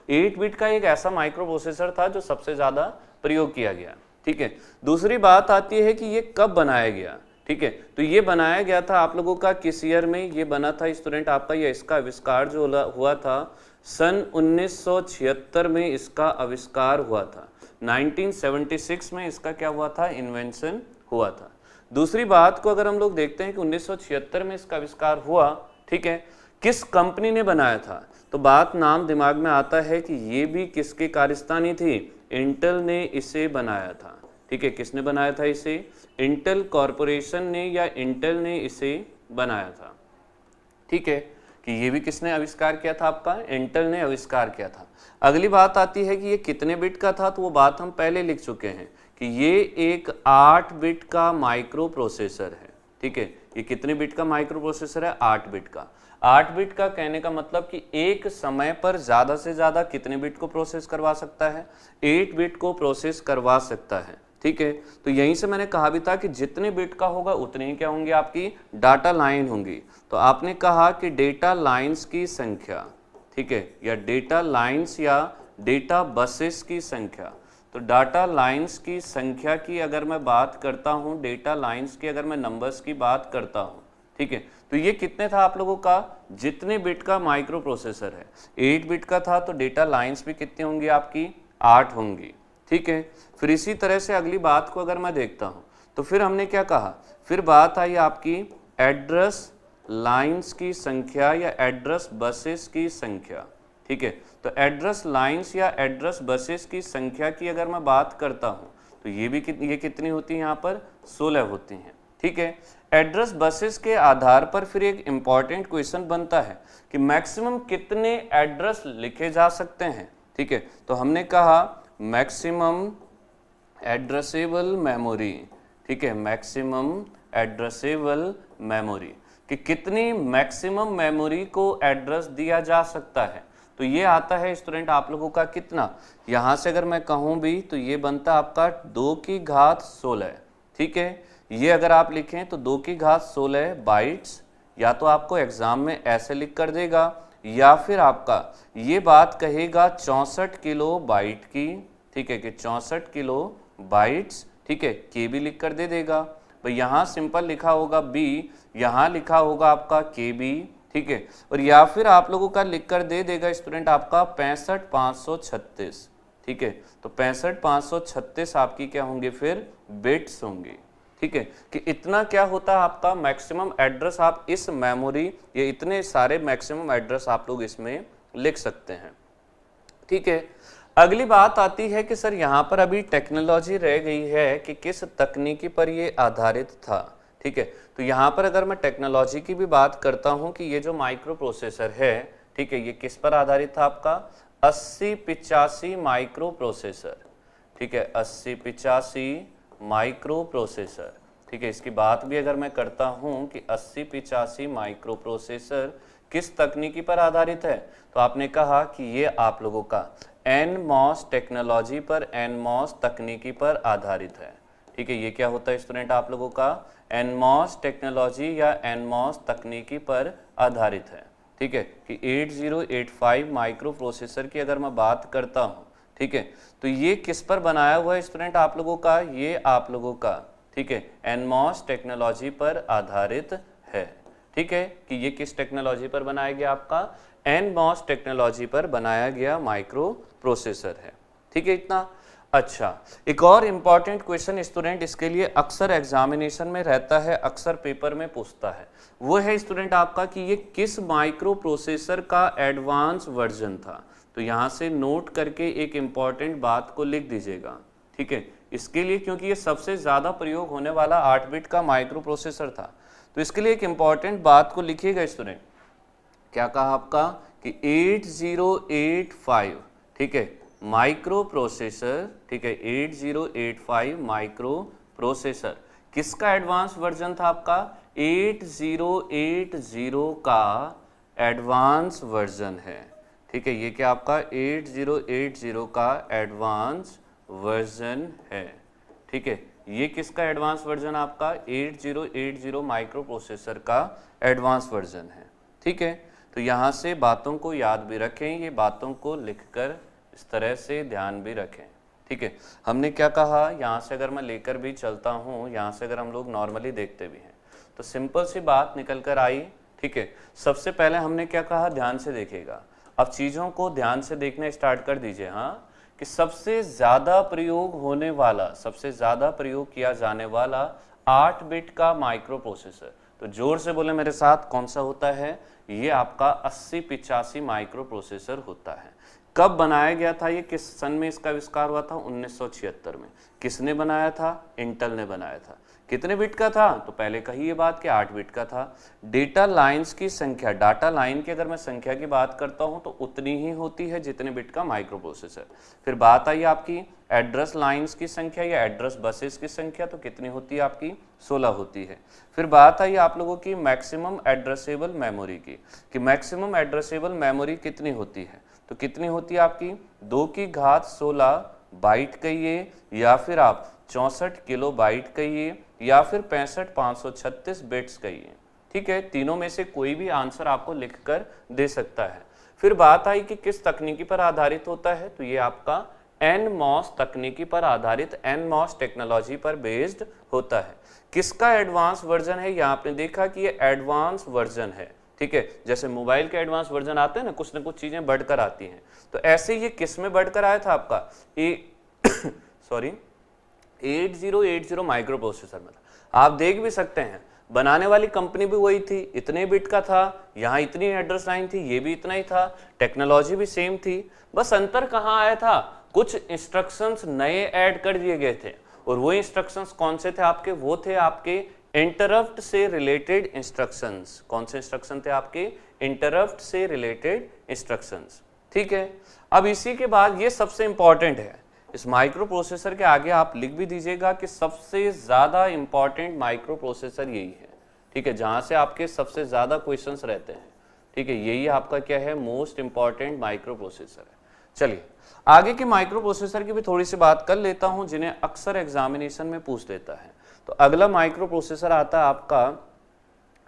8 बिट का एक ऐसा माइक्रो प्रोसेसर था जो सबसे ज्यादा प्रयोग किया गया। ठीक है, दूसरी बात आती है कि ये कब बनाया गया। ठीक है, तो ये बनाया गया था आप लोगों का किस ईयर में, ये बना था स्टूडेंट आपका, ये इसका आविष्कार जो हुआ था सन 1976 में इसका आविष्कार हुआ था। 1976 में इसका क्या हुआ था, इन्वेंशन हुआ था। दूसरी बात को अगर हम लोग देखते हैं कि 1976 में इसका आविष्कार हुआ, ठीक है, किस कंपनी ने बनाया था, तो बात नाम दिमाग में आता है कि ये भी किसके कारस्तानी थी, इंटेल ने इसे बनाया था। ठीक है, किसने बनाया था इसे, इंटेल कॉरपोरेशन ने या इंटेल ने इसे बनाया था। ठीक है, कि ये भी किसने आविष्कार किया था, आपका इंटेल ने आविष्कार किया था। अगली बात आती है कि ये कितने बिट का था, तो वो बात हम पहले लिख चुके हैं कि ये एक 8 बिट का माइक्रो प्रोसेसर है। ठीक है, ये कितने बिट का माइक्रो प्रोसेसर है, 8 बिट का। 8 बिट का कहने का मतलब कि एक समय पर ज्यादा से ज्यादा कितने बिट को प्रोसेस करवा सकता है, 8 बिट को प्रोसेस करवा सकता है। ठीक है, तो यहीं से मैंने कहा भी था कि जितने बिट का होगा उतने ही क्या होंगे, आपकी डाटा लाइन होंगी। तो आपने कहा कि डेटा लाइंस की संख्या, ठीक है, या डेटा लाइंस या डेटा बसेस की संख्या। तो डाटा लाइंस की संख्या की अगर मैं बात करता हूं, डेटा लाइंस की अगर मैं नंबर्स की बात करता हूं, ठीक है, तो ये कितने था आप लोगों का, जितने बिट का माइक्रो प्रोसेसर है, 8 बिट का था, तो डेटा लाइंस भी कितनी होंगी आपकी, 8 होंगी। ठीक है, फिर इसी तरह से अगली बात को अगर मैं देखता हूं, तो फिर हमने क्या कहा, फिर बात आई आपकी एड्रेस लाइंस की संख्या या एड्रेस बसेस की संख्या। ठीक है, तो एड्रेस लाइंस या एड्रेस बसेस की संख्या की अगर मैं बात करता हूं, तो ये कितनी होती है, यहाँ पर 16 होती हैं। ठीक है, एड्रेस बसेस के आधार पर फिर एक इंपॉर्टेंट क्वेश्चन बनता है कि मैक्सिमम कितने एड्रेस लिखे जा सकते हैं। ठीक है, तो हमने कहा मैक्सिमम एड्रेसेबल मेमोरी। ठीक है, मैक्सिमम एड्रेसेबल मेमोरी, कि कितनी मैक्सिमम मेमोरी को एड्रेस दिया जा सकता है। तो ये आता है स्टूडेंट आप लोगों का कितना, यहां से अगर मैं कहूं भी तो ये बनता आपका 2 की घात 16। ठीक है, ये अगर आप लिखें तो 2 की घात 16 बाइट्स, या तो आपको एग्जाम में ऐसे लिख कर देगा, या फिर आपका ये बात कहेगा 64 किलो बाइट की। ठीक है, कि 64 किलो बाइट्स, ठीक है, के भी लिख कर दे देगा। तो यहाँ सिंपल लिखा होगा बी, यहाँ लिखा होगा आपका के बी। ठीक है, और या फिर आप लोगों का लिख कर दे देगा स्टूडेंट आपका 65536। ठीक है, तो 65536 आपकी क्या होंगे, फिर बिट्स होंगे। ठीक है, कि इतना क्या होता है आपका मैक्सिमम एड्रेस, आप इस मेमोरी, ये इतने सारे मैक्सिमम एड्रेस आप लोग इसमें लिख सकते हैं। ठीक है, अगली बात आती है कि सर यहाँ पर अभी टेक्नोलॉजी रह गई है कि किस तकनीकी पर ये आधारित था। ठीक है, तो यहाँ पर अगर मैं टेक्नोलॉजी की भी बात करता हूँ कि ये जो माइक्रो प्रोसेसर है, ठीक है, ये किस पर आधारित था, आपका 8085 माइक्रो प्रोसेसर, ठीक है, 8085 माइक्रो प्रोसेसर, ठीक है। इसकी बात भी अगर मैं करता हूं कि 8085 माइक्रो प्रोसेसर किस तकनीकी पर आधारित है, तो आपने कहा कि ये आप लोगों का NMOS टेक्नोलॉजी पर, NMOS तकनीकी पर आधारित है, ठीक है। ये क्या होता है स्टूडेंट आप लोगों का, NMOS टेक्नोलॉजी या NMOS तकनीकी पर आधारित है, ठीक है। कि 8085 माइक्रो प्रोसेसर की अगर मैं बात करता हूँ, ठीक है, तो ये किस पर बनाया हुआ है स्टूडेंट आप लोगों का, ये आप लोगों का, ठीक है, NMOS टेक्नोलॉजी पर आधारित है, ठीक है। कि ये किस टेक्नोलॉजी पर बनाया गया, आपका NMOS टेक्नोलॉजी पर बनाया गया माइक्रो प्रोसेसर है, ठीक है। इतना अच्छा, एक और इंपॉर्टेंट क्वेश्चन स्टूडेंट इसके लिए अक्सर एग्जामिनेशन में रहता है, अक्सर पेपर में पूछता है, वो है स्टूडेंट आपका कि ये किस माइक्रो प्रोसेसर का एडवांस वर्जन था। तो यहाँ से नोट करके एक इंपॉर्टेंट बात को लिख दीजिएगा, ठीक है। इसके लिए क्योंकि ये सबसे ज़्यादा प्रयोग होने वाला 8 बिट का माइक्रो प्रोसेसर था, तो इसके लिए एक इंपॉर्टेंट बात को लिखिएगा स्टूडेंट। क्या कहा आपका कि 8085, ठीक है, माइक्रो प्रोसेसर, ठीक है, 8085 माइक्रो प्रोसेसर किसका एडवांस वर्जन था आपका, 8080 का एडवांस वर्जन है, ठीक है। ये क्या आपका 8080 का एडवांस वर्जन है, ठीक है। ये किसका एडवांस वर्जन आपका 8080 माइक्रो प्रोसेसर का एडवांस वर्जन है, ठीक है। तो यहाँ से बातों को याद भी रखें, ये बातों को लिखकर इस तरह से ध्यान भी रखें, ठीक है। हमने क्या कहा, यहाँ से अगर मैं लेकर भी चलता हूँ, यहाँ से अगर हम लोग नॉर्मली देखते भी हैं तो सिंपल सी बात निकल कर आई, ठीक है। सबसे पहले हमने क्या कहा, ध्यान से देखिएगा, अब चीज़ों को ध्यान से देखना स्टार्ट कर दीजिए, हाँ, कि सबसे ज़्यादा प्रयोग होने वाला, सबसे ज़्यादा प्रयोग किया जाने वाला 8 बिट का माइक्रो प्रोसेसर, तो जोर से बोले मेरे साथ, कौन सा होता है, ये आपका 8085 माइक्रो प्रोसेसर होता है। कब बनाया गया था, ये किस सन में इसका आविष्कार हुआ था, 1976 में। किसने बनाया था, इंटेल ने बनाया था। कितने बिट का था, तो पहले कही ये बात कि 8 बिट का था। डेटा लाइंस की संख्या, डाटा लाइन की अगर मैं संख्या की बात करता हूं तो उतनी ही होती है जितने बिट का माइक्रो प्रोसेसर। फिर बात आई आपकी एड्रेस लाइंस की संख्या या एड्रेस बसेस की संख्या, तो कितनी होती है आपकी, 16 होती है। फिर बात आई आप लोगों की मैक्सिमम एड्रेसेबल मेमोरी की, कि मैक्सिमम एड्रेसेबल मेमोरी कितनी होती है, तो कितनी होती है आपकी 2 की घात 16 बाइट कहिए, या फिर आप 64 किलो बाइट कहिए, या फिर 65,536 बिट्स कहिए, ठीक है। तीनों में से कोई भी आंसर आपको लिखकर दे सकता है। फिर बात आई कि किस तकनीकी पर आधारित होता है, तो ये आपका NMOS तकनीकी पर आधारित, NMOS टेक्नोलॉजी पर बेस्ड होता है। किसका एडवांस वर्जन है, यहाँ आपने देखा कि ये एडवांस वर्जन है, ठीक है। जैसे मोबाइल के एडवांस वर्जन आते हैं ना कुछ चीजें बढ़कर आती हैं, तो ऐसे ये किस में बढ़कर आया था आपका, सॉरी 8080 माइक्रो प्रोसेसर में था। आप देख भी सकते हैं बनाने वाली कंपनी भी वही थी, इतने बिट का था, यहाँ इतनी एड्रेस लाइन थी, ये भी इतना ही था, टेक्नोलॉजी भी सेम थी, बस अंतर कहाँ आया था, कुछ इंस्ट्रक्शंस नए ऐड कर दिए गए थे। और वो इंस्ट्रक्शंस कौन से थे आपके, वो थे आपके इंटरप्ट से रिलेटेड इंस्ट्रक्शंस। कौन से इंस्ट्रक्शन थे आपके, इंटरप्ट से रिलेटेड इंस्ट्रक्शंस, ठीक है। अब इसी के बाद ये सबसे इंपॉर्टेंट है, इस माइक्रो प्रोसेसर के आगे आप लिख भी दीजिएगा कि सबसे ज्यादा इंपॉर्टेंट माइक्रो प्रोसेसर यही है, ठीक है, जहां से आपके सबसे ज्यादा क्वेश्चंस रहते हैं, ठीक है। यही आपका क्या है, मोस्ट इंपॉर्टेंट माइक्रो प्रोसेसर है। चलिए आगे के माइक्रो प्रोसेसर की भी थोड़ी सी बात कर लेता हूं, जिन्हें अक्सर एग्जामिनेशन में पूछ लेता है। तो अगला माइक्रो प्रोसेसर आता है आपका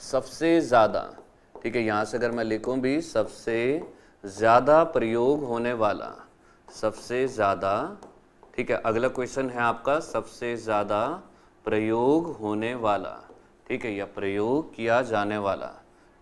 सबसे ज्यादा, ठीक है। यहां से अगर मैं लिखूं भी, सबसे ज्यादा प्रयोग होने वाला, सबसे ज्यादा, ठीक है। अगला क्वेश्चन है आपका सबसे ज्यादा प्रयोग होने वाला, ठीक है, या प्रयोग किया जाने वाला,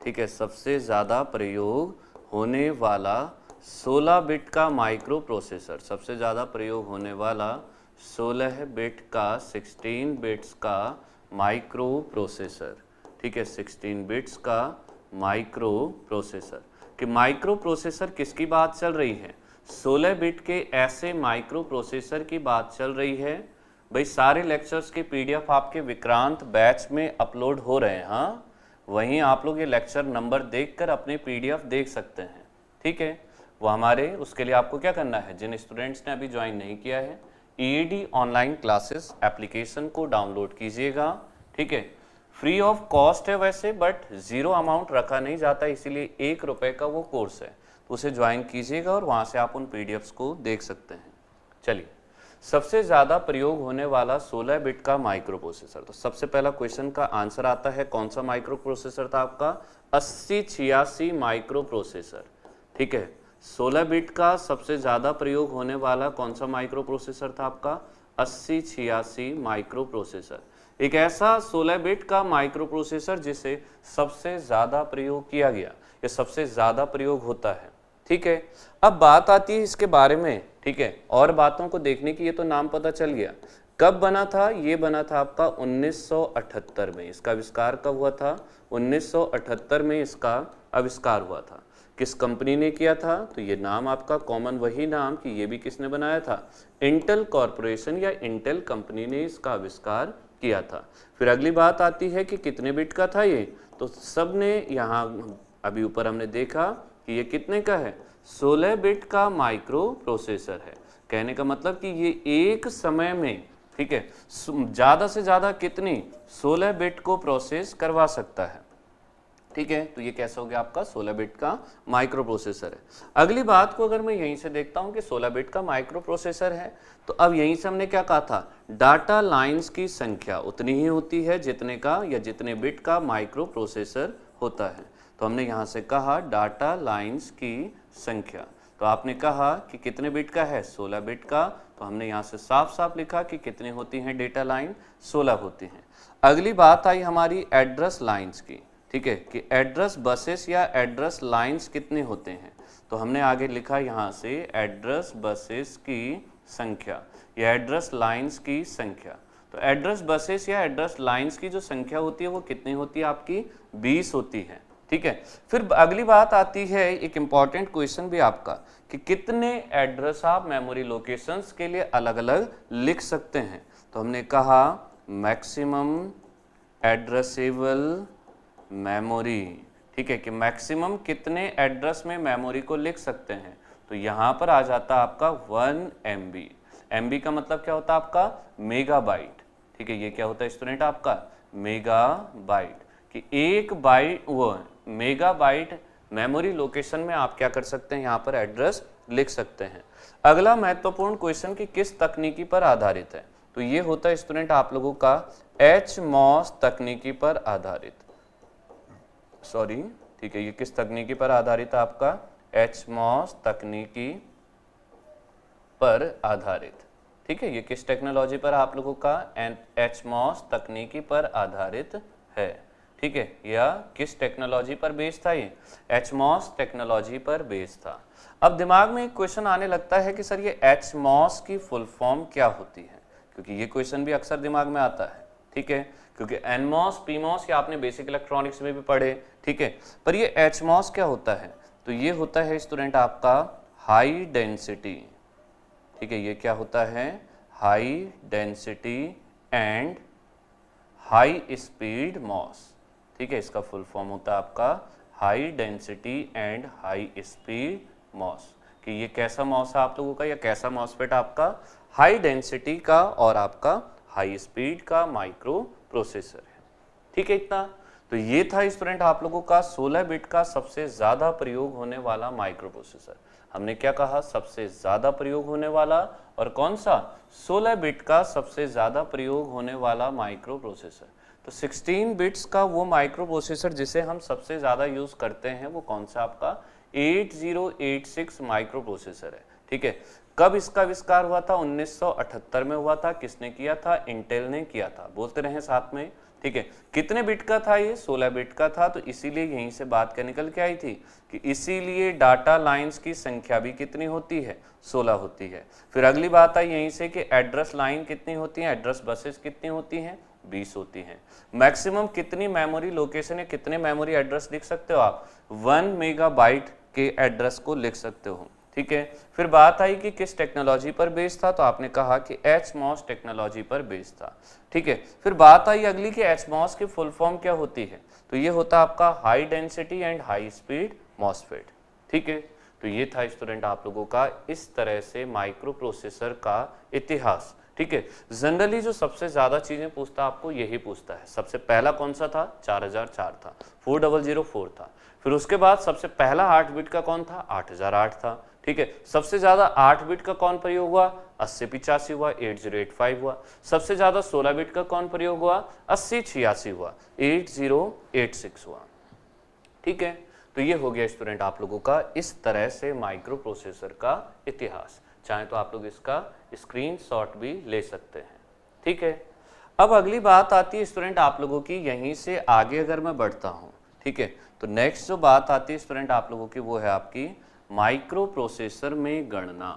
ठीक है। सबसे ज्यादा प्रयोग होने वाला 16 बिट का माइक्रो प्रोसेसर, सबसे ज्यादा प्रयोग होने वाला 16 बिट का, 16 बिट्स का माइक्रो प्रोसेसर, ठीक है, 16 बिट्स का माइक्रो प्रोसेसर। कि माइक्रो प्रोसेसर किसकी बात चल रही है, 16 बिट के ऐसे माइक्रो प्रोसेसर की बात चल रही है। भाई सारे लेक्चर्स के PDF आपके विक्रांत बैच में अपलोड हो रहे हैं, हाँ, वहीं आप लोग ये लेक्चर नंबर देखकर अपने PDF देख सकते हैं, ठीक है। वो हमारे, उसके लिए आपको क्या करना है, जिन स्टूडेंट्स ने अभी ज्वाइन नहीं किया है, EAD ऑनलाइन क्लासेस एप्लीकेशन को डाउनलोड कीजिएगा, ठीक है। फ्री ऑफ कॉस्ट है वैसे, बट जीरो अमाउंट रखा नहीं जाता, इसीलिए 1 रुपये का वो कोर्स है, तो उसे ज्वाइन कीजिएगा और वहाँ से आप उन PDFs को देख सकते हैं। चलिए, सबसे ज़्यादा प्रयोग होने वाला 16 बिट का माइक्रो प्रोसेसर, तो सबसे पहला क्वेश्चन का आंसर आता है, कौन सा माइक्रो प्रोसेसर था आपका, 8086 माइक्रो प्रोसेसर, ठीक है। 16 बिट का सबसे ज़्यादा प्रयोग होने वाला कौन सा माइक्रो प्रोसेसर था आपका, 8086 माइक्रो प्रोसेसर, एक ऐसा 16 बिट का माइक्रो प्रोसेसर जिसे सबसे ज़्यादा प्रयोग किया गया, ये सबसे ज़्यादा प्रयोग होता है, ठीक है। अब बात आती है इसके बारे में, ठीक है, और बातों को देखने की, ये तो नाम पता चल गया। कब बना था, ये बना था आपका 1978 में, इसका आविष्कार कब हुआ था, 1978 में इसका आविष्कार हुआ था। किस कंपनी ने किया था, तो ये नाम आपका कॉमन वही नाम कि ये भी किसने बनाया था, इंटेल कॉरपोरेशन या इंटेल कंपनी ने इसका आविष्कार किया था। फिर अगली बात आती है कि कितने बिट का था ये, तो सब ने यहाँ अभी ऊपर हमने देखा कि ये कितने का है, 16 बिट का माइक्रो प्रोसेसर है। कहने का मतलब कि ये एक समय में, ठीक है, ज़्यादा से ज़्यादा कितनी 16 बिट को प्रोसेस करवा सकता है, ठीक है। तो ये कैसा हो गया आपका 16 बिट का माइक्रो प्रोसेसर है। अगली बात को अगर मैं यहीं से देखता हूं कि 16 बिट का माइक्रो प्रोसेसर है, तो अब यहीं से हमने क्या कहा था, डाटा लाइंस की संख्या उतनी ही होती है जितने का या जितने बिट का माइक्रो प्रोसेसर होता है। तो हमने यहाँ से कहा डाटा लाइंस की संख्या, तो आपने कहा कि कितने बिट का है, 16 बिट का, तो हमने यहाँ से साफ साफ लिखा कि कितनी होती हैं डेटा लाइन, 16 होती हैं। अगली बात आई हमारी एड्रेस लाइंस की, ठीक है, कि एड्रेस बसेस या एड्रेस लाइंस कितने होते हैं, तो हमने आगे लिखा यहाँ से एड्रेस बसेस की संख्या या एड्रेस लाइंस की संख्या। तो एड्रेस बसेस या एड्रेस लाइंस की जो संख्या होती है वो कितनी होती है आपकी, 20 होती है, ठीक है। फिर अगली बात आती है, एक इंपॉर्टेंट क्वेश्चन भी आपका, कि कितने एड्रेस आप मेमोरी लोकेशंस के लिए अलग अलग लिख सकते हैं। तो हमने कहा मैक्सिमम एड्रेसेबल मेमोरी, ठीक है, कि मैक्सिमम कितने एड्रेस में मेमोरी को लिख सकते हैं, तो यहाँ पर आ जाता आपका 1 MB। MB का मतलब क्या होता है आपका, मेगाबाइट, ठीक है। ये क्या होता है स्टूडेंट आपका, मेगाबाइट, कि एक बाइट वो मेगाबाइट मेमोरी लोकेशन में आप क्या कर सकते हैं, यहाँ पर एड्रेस लिख सकते हैं। अगला महत्वपूर्ण क्वेश्चन कि किस तकनीकी पर आधारित है, तो ये होता है स्टूडेंट आप लोगों का HMOS तकनीकी पर आधारित, सॉरी, ठीक है, ये किस तकनीकी पर आधारित है आपका, HMOS तकनीकी पर आधारित, ठीक है। ये किस टेक्नोलॉजी पर आप लोगों का HMOS तकनीकी पर आधारित है, ठीक है, या किस टेक्नोलॉजी पर बेस्ड था, ये HMOS टेक्नोलॉजी पर बेस्ड था। अब दिमाग में एक क्वेश्चन आने लगता है कि सर ये HMOS की फुल फॉर्म क्या होती है, क्योंकि ये क्वेश्चन भी अक्सर दिमाग में आता है, ठीक है, क्योंकि NMOS PMOS या आपने बेसिक इलेक्ट्रॉनिक्स में भी पढ़े, ठीक है, पर ये HMOS क्या होता है, तो ये होता है स्टूडेंट आपका हाई डेंसिटी, ठीक है, ये क्या होता है, high density and high speed mass, ठीक है, इसका फुल फॉर्म होता है आपका high density and high speed mass, कि ये कैसा मॉस है आप लोगों का, या कैसा मॉसफेट आपका, हाई डेंसिटी का और आपका हाई स्पीड का माइक्रो प्रोसेसर है, ठीक है। इतना तो ये था स्टूडेंट आप लोगों का 16 बिट का सबसे ज्यादा प्रयोग होने वाला माइक्रो प्रोसेसर। हमने क्या कहा, सबसे ज्यादा प्रयोग होने वाला, और कौन सा, 16 बिट का सबसे ज्यादा प्रयोग होने वाला माइक्रो प्रोसेसर। तो 16 बिट्स का वो माइक्रो प्रोसेसर जिसे हम सबसे ज्यादा यूज करते हैं वो कौन सा आपका 8086 माइक्रो प्रोसेसर है, ठीक है। कब इसका आविष्कार हुआ था, 1978 में हुआ था। किसने किया था, इंटेल ने किया था, बोलते रहे साथ में, ठीक है। कितने बिट का था ये, 16 बिट का था, तो इसीलिए यहीं से बात क्या निकल के आई थी कि इसीलिए डाटा लाइंस की संख्या भी कितनी होती है, 16 होती है। फिर अगली बात आई यहीं से कि एड्रेस लाइन कितनी होती है, एड्रेस बसेस कितनी होती हैं, 20 होती हैं। मैक्सिमम कितनी मेमोरी लोकेशन है, कितने मेमोरी एड्रेस लिख सकते हो आप, 1 मेगाबाइट के एड्रेस को लिख सकते हो, ठीक है। फिर बात आई कि किस टेक्नोलॉजी पर बेस्ड था, तो आपने कहा कि HMOS टेक्नोलॉजी पर बेस्ड था, ठीक है। फिर बात आई अगली कि HMOS की फुल फॉर्म क्या होती है, तो ये होता है आपका high density and high speed MOSFET, ठीक है। तो ये था स्टूडेंट आप लोगों का इस तरह से माइक्रो प्रोसेसर का इतिहास। ठीक है, जनरली जो सबसे ज्यादा चीजें पूछता है आपको यही पूछता है। सबसे पहला कौन सा था, 4004 था, 4004 था। फिर उसके बाद सबसे पहला 8 बिट का कौन था, 8008 था। ठीक है, सबसे ज्यादा 8 बिट का कौन प्रयोग हुआ, 8085 हुआ, 8085 हुआ। सबसे ज्यादा 16 बिट का कौन प्रयोग हुआ, 8086 हुआ, 8086 हुआ। ठीक है, तो ये हो गया स्टूडेंट आप लोगों का इस तरह से माइक्रो प्रोसेसर का इतिहास। चाहे तो आप लोग इसका स्क्रीनशॉट भी ले सकते हैं। ठीक है, अब अगली बात आती है स्टूडेंट आप लोगों की, यहीं से आगे अगर मैं बढ़ता हूं, ठीक है, तो नेक्स्ट जो बात आती है स्टूडेंट आप लोगों की वो है आपकी माइक्रो प्रोसेसर में गणना।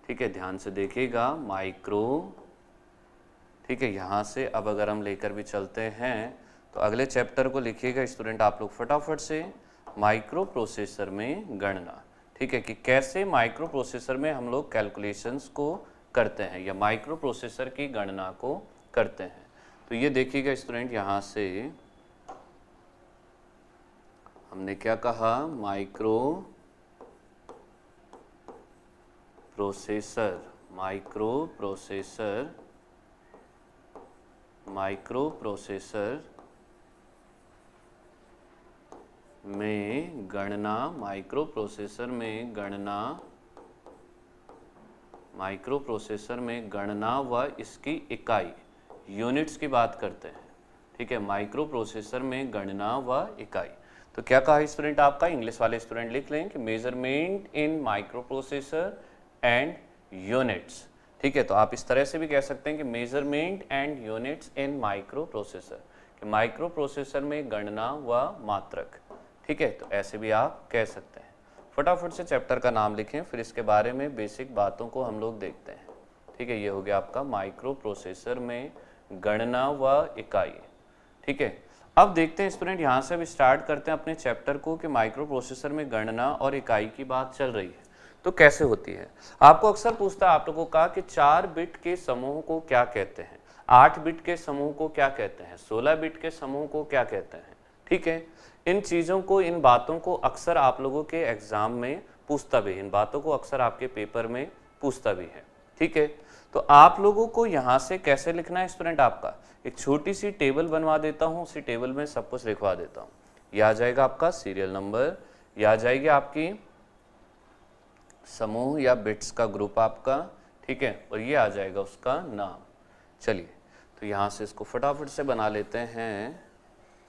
ठीक है, ध्यान से देखिएगा माइक्रो। ठीक है, यहां से अब अगर हम लेकर भी चलते हैं तो अगले चैप्टर को लिखिएगा स्टूडेंट आप लोग फटाफट से, माइक्रो प्रोसेसर में गणना। ठीक है, कि कैसे माइक्रो प्रोसेसर में हम लोग कैलकुलेशंस को करते हैं या माइक्रो प्रोसेसर की गणना को करते हैं। तो ये देखिएगा स्टूडेंट, यहाँ से हमने क्या कहा, micro processor, micro processor, micro processor में गणना, माइक्रो प्रोसेसर में गणना, माइक्रो प्रोसेसर में गणना व इसकी इकाई, यूनिट्स की बात करते हैं। ठीक है, माइक्रो प्रोसेसर में गणना व इकाई। तो क्या कहा स्टूडेंट आपका, इंग्लिश वाले स्टूडेंट लिख लें कि measurement in micro processor and units. ठीक है, तो आप इस तरह से भी कह सकते हैं कि measurement and units in micro processor, कि माइक्रो प्रोसेसर में गणना व मात्रक। ठीक है, तो ऐसे भी आप कह सकते हैं। फटाफट से चैप्टर का नाम लिखें, फिर इसके बारे में बेसिक बातों को हम लोग देखते हैं। ठीक है, ये हो गया आपका माइक्रो प्रोसेसर में गणना व इकाई। ठीक है, अब देखते हैं स्टूडेंट, यहाँ से अब स्टार्ट करते हैं अपने चैप्टर को कि माइक्रो प्रोसेसर में गणना और इकाई की बात चल रही है तो कैसे होती है। आपको अक्सर पूछता है आप लोगों का कि 4 बिट के समूह को क्या कहते हैं, 8 बिट के समूह को क्या कहते हैं, 16 बिट के समूह को क्या कहते हैं। ठीक है, इन चीज़ों को, इन बातों को अक्सर आप लोगों के एग्जाम में पूछता भी, इन बातों को अक्सर आपके पेपर में पूछता भी है। ठीक है, तो आप लोगों को यहाँ से कैसे लिखना है स्टूडेंट, आपका एक छोटी सी टेबल बनवा देता हूँ, उसी टेबल में सब कुछ लिखवा देता हूँ। यह आ जाएगा आपका सीरियल नंबर, यह आ जाएगी आपकी समूह या बिट्स का ग्रुप आपका। ठीक है, और ये आ जाएगा उसका नाम। चलिए, तो यहाँ से इसको फटाफट से बना लेते हैं।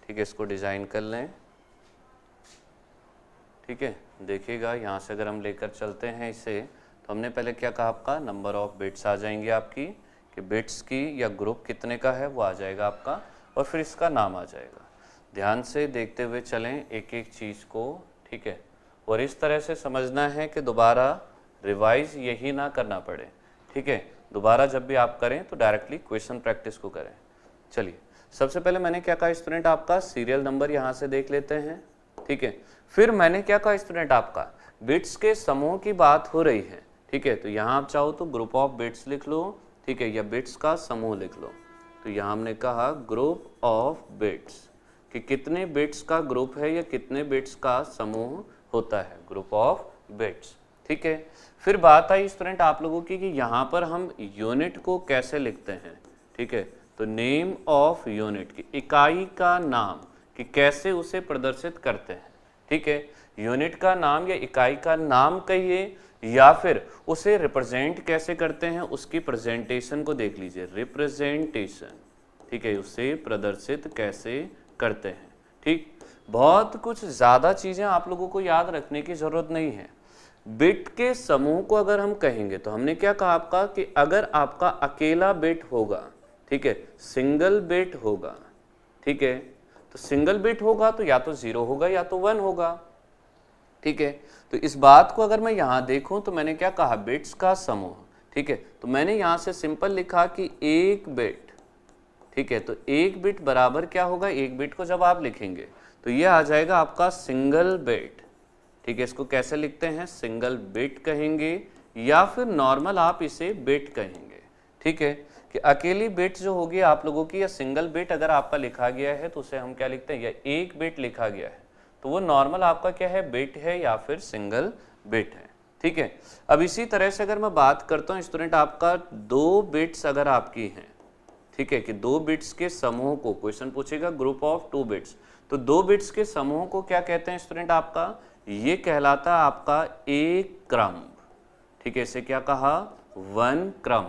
ठीक है, इसको डिज़ाइन कर लें। ठीक है, देखिएगा यहाँ से अगर हम लेकर चलते हैं इसे, तो हमने पहले क्या कहा, आपका नंबर ऑफ बिट्स आ जाएंगी आपकी, कि बिट्स की या ग्रुप कितने का है वो आ जाएगा आपका, और फिर इसका नाम आ जाएगा। ध्यान से देखते हुए चलें एक एक चीज़ को। ठीक है, और इस तरह से समझना है कि दोबारा रिवाइज यही ना करना पड़े। ठीक है, दोबारा जब भी आप करें तो डायरेक्टली क्वेश्चन प्रैक्टिस को करें। चलिए, सबसे पहले मैंने क्या कहा स्टूडेंट, आपका सीरियल नंबर यहाँ से देख लेते हैं। ठीक है, फिर मैंने क्या कहा स्टूडेंट, आपका बिट्स के समूह की बात हो रही है। ठीक है, तो यहाँ आप चाहो तो ग्रुप ऑफ बिट्स लिख लो। ठीक है, या बिट्स का समूह लिख लो। तो यहाँ हमने कहा ग्रुप ऑफ बिट्स, कि कितने बिट्स का ग्रुप है या कितने बिट्स का समूह होता है, ग्रुप ऑफ बिट्स। ठीक है, फिर बात आई स्टूडेंट आप लोगों की कि यहाँ पर हम यूनिट को कैसे लिखते हैं। ठीक है, तो नेम ऑफ यूनिट, की इकाई का नाम, कि कैसे उसे प्रदर्शित करते हैं। ठीक है, यूनिट का नाम या इकाई का नाम कहिए, या फिर उसे रिप्रेजेंट कैसे करते हैं, उसकी प्रेजेंटेशन को देख लीजिए, रिप्रेजेंटेशन। ठीक है, उसे प्रदर्शित कैसे करते हैं। ठीक, बहुत कुछ ज़्यादा चीज़ें आप लोगों को याद रखने की ज़रूरत नहीं है। बिट के समूह को अगर हम कहेंगे तो हमने क्या कहा आपका, कि अगर आपका अकेला बिट होगा, ठीक है, सिंगल बिट होगा। ठीक है, तो सिंगल बिट होगा तो या तो 0 होगा या तो 1 होगा। ठीक है, तो इस बात को अगर मैं यहाँ देखूं तो मैंने क्या कहा, बिट्स का समूह। ठीक है, तो मैंने यहाँ से सिंपल लिखा कि एक बिट। ठीक है, तो एक बिट बराबर क्या होगा, एक बिट को जब आप लिखेंगे तो ये आ जाएगा आपका सिंगल बिट। ठीक है, इसको कैसे लिखते हैं, सिंगल बिट कहेंगे, या फिर नॉर्मल आप इसे बिट कहेंगे। ठीक है, कि अकेली बिट जो होगी आप लोगों की, या सिंगल बिट अगर आपका लिखा गया है तो उसे हम क्या लिखते हैं, या एक बिट लिखा गया है तो वो नॉर्मल आपका क्या है, बिट है या फिर सिंगल बिट है। ठीक है, अब इसी तरह से अगर मैं बात करता हूँ स्टूडेंट, आपका 2 बिट्स अगर आपकी हैं, ठीक है, कि 2 बिट्स के समूह को, क्वेश्चन पूछेगा ग्रुप ऑफ 2 बिट्स, तो 2 बिट्स के समूह को क्या कहते हैं स्टूडेंट, आपका ये कहलाता है आपका एक क्रम। ठीक है, इसे क्या कहा, 1 क्रम।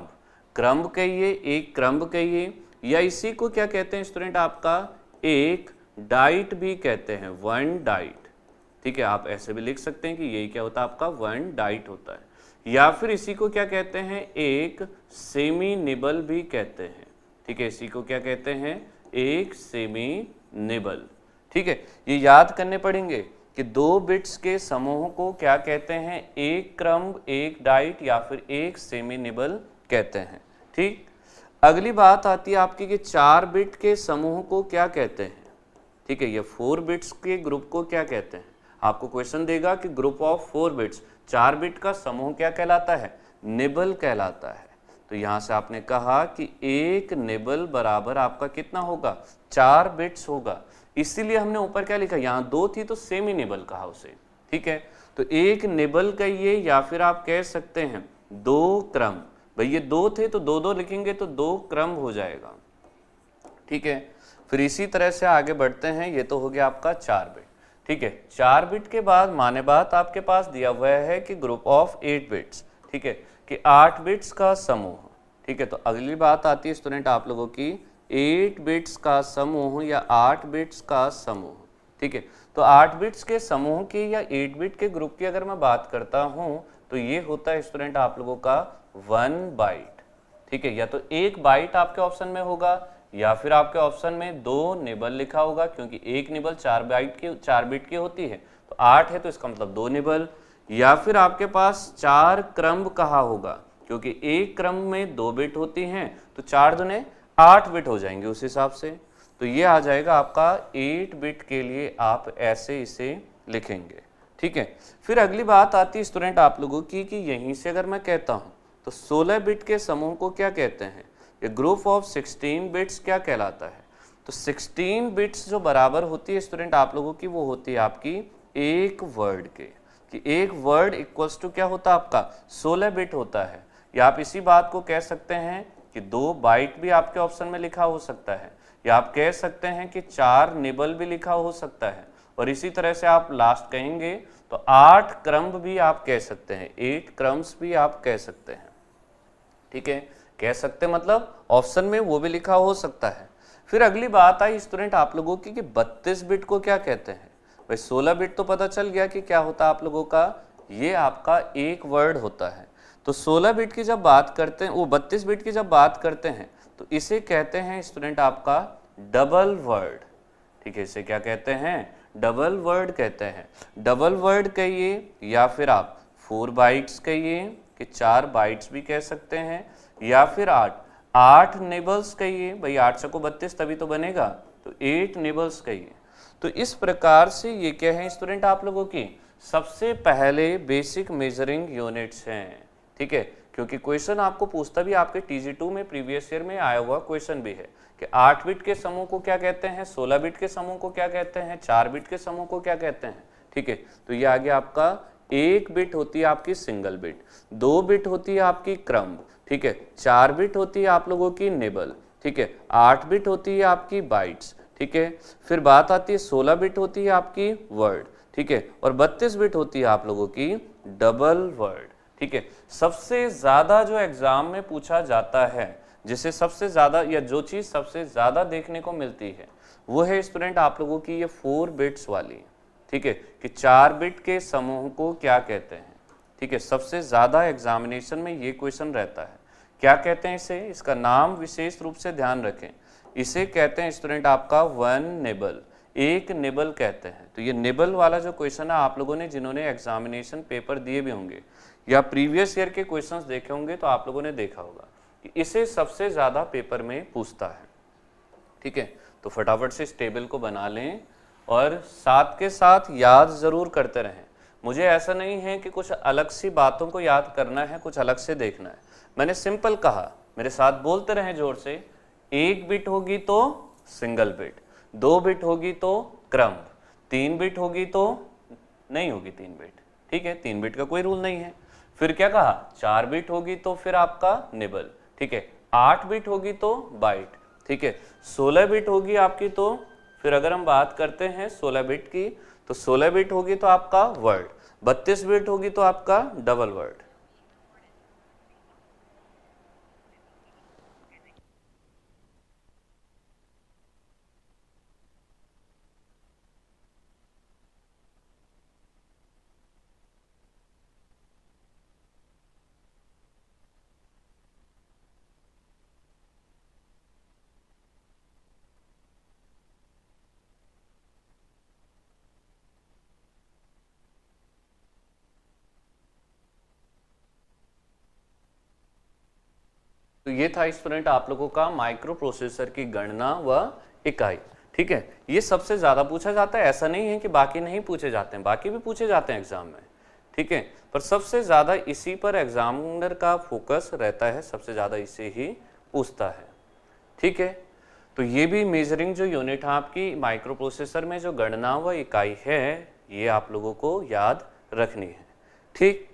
क्रम कहिए, एक क्रम कहिए, या इसी को क्या कहते हैं स्टूडेंट, आपका एक डाइट भी कहते हैं, 1 डाइट। ठीक है, आप ऐसे भी लिख सकते हैं कि यही क्या होता है, आपका 1 डाइट होता है। या फिर इसी को क्या कहते हैं, एक सेमी निबल भी कहते हैं। ठीक है, इसी को क्या कहते हैं, एक सेमी निबल। ठीक है, ये याद करने पड़ेंगे कि 2 बिट्स के समूह को क्या कहते हैं, एक क्रम, एक डाइट या फिर एक सेमी निबल कहते हैं। ठीक, अगली बात आती है आपकी कि 4 बिट के समूह को क्या कहते हैं। ठीक है, ये 4 बिट्स के ग्रुप को क्या कहते हैं, आपको क्वेश्चन देगा कि ग्रुप ऑफ 4 बिट्स, 4 बिट का समूह क्या कहलाता है, निबल कहलाता है। तो यहां से आपने कहा कि एक निबल बराबर आपका कितना होगा, 4 बिट्स होगा। इसीलिए हमने ऊपर क्या लिखा, यहाँ 2 थी तो सेमी निबल कहा उसे। ठीक है, तो एक निबल कहिए या फिर आप कह सकते हैं 2 क्रम। भाई ये 2 थे तो 2 2 लिखेंगे तो 2 क्रम हो जाएगा। ठीक है, फिर इसी तरह से आगे बढ़ते हैं, ये तो हो गया आपका 4 बिट। ठीक है, 4 बिट के बाद माने बात आपके पास दिया हुआ है कि ग्रुप ऑफ 8 बिट्स। ठीक है, कि 8 बिट्स का समूह। ठीक है, तो अगली बात आती है स्टूडेंट आप लोगों की 8 बिट्स का समूह या 8 बिट्स का समूह। ठीक है, तो 8 बिट्स के समूह की या 8 बिट के ग्रुप की अगर मैं बात करता हूं तो ये होता है स्टूडेंट आप लोगों का 1 बाइट। ठीक है, या तो 1 बाइट आपके ऑप्शन में होगा या फिर आपके ऑप्शन में 2 निबल लिखा होगा, क्योंकि 1 निबल 4 बिट की होती है, तो 8 है तो इसका मतलब 2 निबल। या फिर आपके पास 4 क्रम कहा होगा, क्योंकि एक क्रम में 2 बिट होती हैं, तो 4 दूने 8 बिट हो जाएंगे उस हिसाब से। तो ये आ जाएगा आपका 8 बिट के लिए आप ऐसे इसे लिखेंगे। ठीक है, फिर अगली बात आती है स्टूडेंट आप लोगों की कि यहीं से अगर मैं कहता हूं तो 16 बिट के समूह को क्या कहते हैं, ये ग्रुप ऑफ 16 बिट्स क्या कहलाता है। तो 16 बिट्स जो बराबर होती है स्टूडेंट आप लोगों की, वो होती है आपकी एक वर्ड के, कि एक वर्ड इक्वल्स टू क्या होता है आपका 16 बिट होता है। या आप इसी बात को कह सकते हैं कि 2 बाइट भी आपके ऑप्शन में लिखा हो सकता है, या आप कह सकते हैं कि 4 निबल भी लिखा हो सकता है, और इसी तरह से आप लास्ट कहेंगे तो 8 क्रम भी आप कह सकते हैं, 8 क्रम्स भी आप कह सकते हैं। ठीक है, कह सकते मतलब ऑप्शन में वो भी लिखा हो सकता है। फिर अगली बात आई स्टूडेंट आप लोगों की कि 32 बिट को क्या कहते हैं। भाई 16 बिट तो पता चल गया कि क्या होता है आप लोगों का, ये आपका एक वर्ड होता है। तो 16 बिट की जब बात करते हैं, वो 32 बिट की जब बात करते हैं तो इसे कहते हैं स्टूडेंट आपका डबल वर्ड। ठीक है, इसे क्या कहते हैं, डबल वर्ड कहते हैं। डबल वर्ड कहिए या फिर आप 4 बाइट्स कहिए, कि 4 बाइट्स भी कह सकते हैं, या फिर 8 निबल्स कहिए। भाई 8 से को 32 तभी तो बनेगा, तो 8 निबल्स कहिए। तो इस प्रकार से ये क्या है स्टूडेंट आप लोगों की सबसे पहले बेसिक मेजरिंग यूनिट्स हैं। ठीक है, क्योंकि क्वेश्चन आपको पूछता भी, आपके TG2 में प्रीवियस ईयर में आया हुआ क्वेश्चन भी है कि 8 बिट के समूह को क्या कहते हैं, 16 बिट के समूह को क्या कहते हैं, 4 बिट के समूह को क्या कहते हैं। ठीक है, तो ये आ गया आपका 1 बिट होती है आपकी सिंगल बिट, 2 बिट होती है आपकी क्रम। ठीक है, 4 बिट होती है आप लोगों की निबल। ठीक है, 8 बिट होती है आपकी बाइट्स। ठीक है, फिर बात आती है 16 बिट होती है आपकी वर्ड। ठीक है, और 32 बिट होती है आप लोगों की डबल वर्ड। ठीक है, सबसे ज्यादा जो एग्जाम में पूछा जाता है, जिसे सबसे ज्यादा या जो चीज सबसे ज्यादा देखने को मिलती है, वो है स्टूडेंट आप लोगों की ये 4 बिट्स वाली। ठीक है, कि 4 बिट के समूह को क्या कहते हैं। ठीक है, सबसे ज्यादा एग्जामिनेशन में ये क्वेश्चन रहता है, क्या कहते हैं इसे, इसका नाम विशेष रूप से ध्यान रखें। इसे कहते हैं स्टूडेंट आपका 1 निबल, एक निबल कहते हैं। तो ये निबल वाला जो क्वेश्चन है, आप लोगों ने जिन्होंने एग्जामिनेशन पेपर दिए भी होंगे या प्रीवियस ईयर के क्वेश्चंस देखे होंगे, तो आप लोगों ने देखा होगा कि इसे सबसे ज्यादा पेपर में पूछता है। ठीक है, तो फटाफट से इस टेबल को बना लें और साथ के साथ याद जरूर करते रहें। मुझे ऐसा नहीं है कि कुछ अलग सी बातों को याद करना है, कुछ अलग से देखना है। मैंने सिंपल कहा, मेरे साथ बोलते रहें जोर से, 1 बिट होगी तो सिंगल बिट, 2 बिट होगी तो क्रम, 3 बिट होगी तो नहीं होगी 3 बिट, ठीक है, 3 बिट का कोई रूल नहीं है। फिर क्या कहा, 4 बिट होगी तो फिर आपका निबल, ठीक है, 8 बिट होगी तो बाइट, ठीक है, 16 बिट होगी आपकी तो फिर अगर हम बात करते हैं 16 बिट की तो 16 बिट होगी तो आपका वर्ड, 32 बिट होगी तो आपका डबल वर्ड। तो ये था स्टूडेंट आप लोगों का माइक्रो प्रोसेसर की गणना व इकाई, ठीक है। ये सबसे ज्यादा पूछा जाता है, ऐसा नहीं है कि बाकी नहीं पूछे जाते हैं, बाकी भी पूछे जाते हैं एग्जाम में, ठीक है, पर सबसे ज्यादा इसी पर एग्जामिनर का फोकस रहता है, सबसे ज्यादा इसे ही पूछता है, ठीक है। तो ये भी मेजरिंग जो यूनिट है आपकी माइक्रो प्रोसेसर में जो गणना व इकाई है ये आप लोगों को याद रखनी है, ठीक।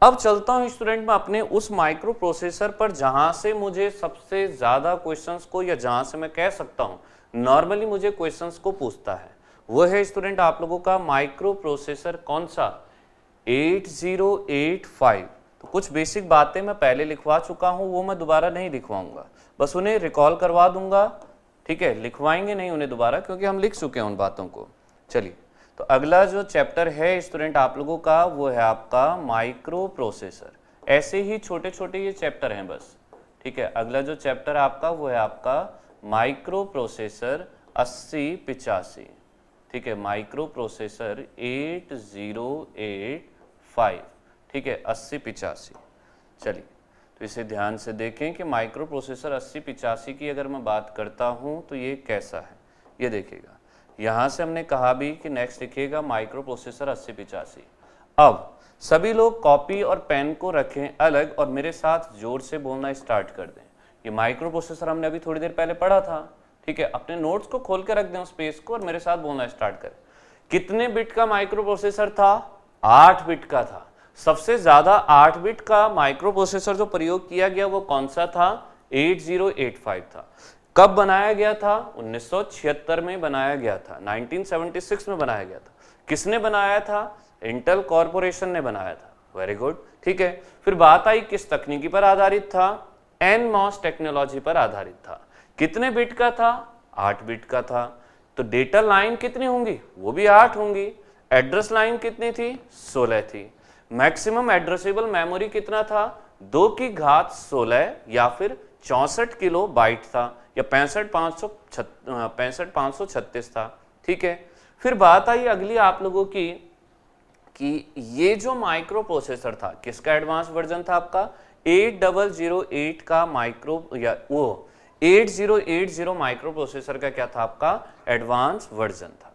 अब चलता हूं स्टूडेंट मैं अपने उस माइक्रो प्रोसेसर पर जहां से मुझे सबसे ज्यादा क्वेश्चंस को, या जहां से मैं कह सकता हूं नॉर्मली मुझे क्वेश्चंस को पूछता है, वो है स्टूडेंट आप लोगों का माइक्रो प्रोसेसर कौन सा, 8085। तो कुछ बेसिक बातें मैं पहले लिखवा चुका हूं, वो मैं दोबारा नहीं लिखवाऊंगा, बस उन्हें रिकॉल करवा दूंगा, ठीक है, लिखवाएंगे नहीं उन्हें दोबारा क्योंकि हम लिख चुके हैं उन बातों को। चलिए, तो अगला जो चैप्टर है स्टूडेंट आप लोगों का वो है आपका माइक्रो प्रोसेसर। ऐसे ही छोटे छोटे ये चैप्टर हैं बस, ठीक है। अगला जो चैप्टर आपका वो है आपका माइक्रो प्रोसेसर 8085, ठीक है, माइक्रो प्रोसेसर 8085, ठीक है, 8085। चलिए, तो इसे ध्यान से देखें कि माइक्रो प्रोसेसर 8085 की अगर मैं बात करता हूं तो ये कैसा है, ये देखिएगा, यहां से हमने कहा भी कि नेक्स्ट लिखिएगा माइक्रो प्रोसेसर 8085। अब सभी लोग कॉपी और पेन को रखें अलग और मेरे साथ जोर से बोलना स्टार्ट कर दें। ये माइक्रो प्रोसेसर हमने अभी थोड़ी देर पहले पढ़ा था, ठीक है, अपने नोट्स को खोल के रख दें उस पेज को और मेरे साथ बोलना स्टार्ट करें। कितने बिट का माइक्रो प्रोसेसर था, 8 बिट का था। सबसे ज्यादा 8 बिट का माइक्रो प्रोसेसर जो प्रयोग किया गया वो कौन सा था, 8085 था। कब बनाया गया था, 1976 में बनाया गया था, 1976 में बनाया गया था। किसने बनाया था, इंटेल कॉर्पोरेशन ने बनाया था, वेरी गुड, ठीक है। फिर बात आई किस तकनीकी पर आधारित था, एनमॉस टेक्नोलॉजी पर आधारित था। कितने बिट का था, 8 बिट का था। तो डेटा लाइन कितनी होंगी, वो भी 8 होंगी। एड्रेस लाइन कितनी थी, 16 थी। मैक्सिमम एड्रेसेबल मेमोरी कितना था, 2 की घात 16 या फिर 64 किलो बाइट था, या 65,536 था, ठीक है। फिर बात आई अगली आप लोगों की कि ये जो माइक्रो प्रोसेसर था किसका एडवांस वर्जन था आपका, 8008 का माइक्रो, या वो 8080 माइक्रो प्रोसेसर का क्या था आपका एडवांस वर्जन था,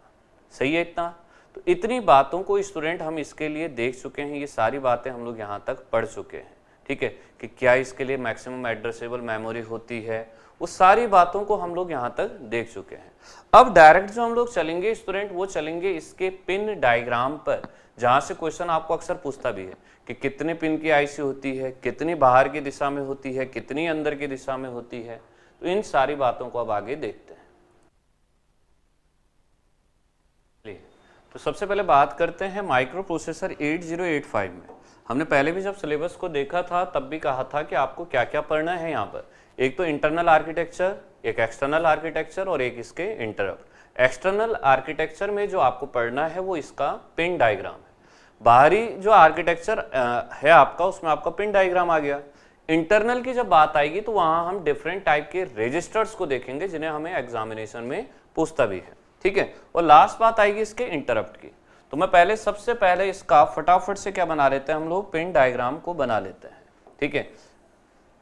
सही है इतना। तो इतनी बातों को स्टूडेंट हम इसके लिए देख चुके हैं, ये सारी बातें हम लोग यहाँ तक पढ़ चुके हैं, ठीक है, कि क्या इसके लिए मैक्सिमम एड्रेसेबल मेमोरी होती है, वो सारी बातों को हम लोग यहाँ तक देख चुके हैं। अब डायरेक्ट जो हम लोग चलेंगे स्टूडेंट वो चलेंगे इसके पिन डायग्राम पर, जहां से क्वेश्चन आपको अक्सर पूछता भी है कि कितने पिन की आईसी होती है, कितनी बाहर की दिशा में होती है, कितनी अंदर की दिशा में होती है। तो इन सारी बातों को अब आगे देखते हैं। तो सबसे पहले बात करते हैं माइक्रो प्रोसेसर 8085 में। हमने पहले भी जब सिलेबस को देखा था तब भी कहा था कि आपको क्या क्या पढ़ना है यहाँ पर, एक तो इंटरनल आर्किटेक्चर, एक एक्सटर्नल आर्किटेक्चर और एक इसके इंटरप्ट। एक्सटर्नल आर्किटेक्चर में जो आपको पढ़ना है वो इसका पिन डायग्राम है। बाहरी जो आर्किटेक्चर है आपका उसमें आपका पिन डायग्राम आ गया। इंटरनल की जब बात आएगी तो वहां हम डिफरेंट टाइप के रजिस्टर्स को देखेंगे जिन्हें हमें एग्जामिनेशन में पूछता भी है, ठीक है। और लास्ट बात आएगी इसके इंटरप्ट की। तो मैं पहले सबसे पहले इसका फटाफट से क्या बना लेते हैं हम लोग, पिन डायग्राम को बना लेते हैं, ठीक है।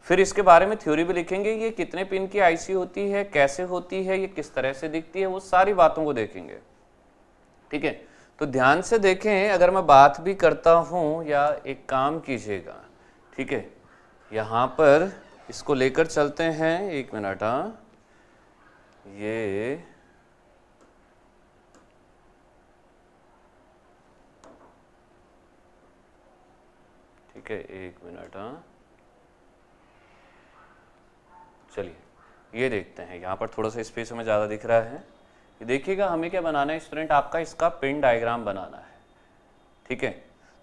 फिर इसके बारे में थ्योरी भी लिखेंगे, ये कितने पिन की आईसी होती है, कैसे होती है, ये किस तरह से दिखती है, वो सारी बातों को देखेंगे, ठीक है। तो ध्यान से देखें, अगर मैं बात भी करता हूं या एक काम कीजिएगा, ठीक है, यहाँ पर इसको लेकर चलते हैं, 1 मिनट, ये ठीक है, 1 मिनट। हाँ, चलिए ये देखते हैं, यहाँ पर थोड़ा सा स्पेस हमें ज़्यादा दिख रहा है। ये देखिएगा, हमें क्या बनाना है स्टूडेंट, आपका इसका पिन डायग्राम बनाना है। ठीक है,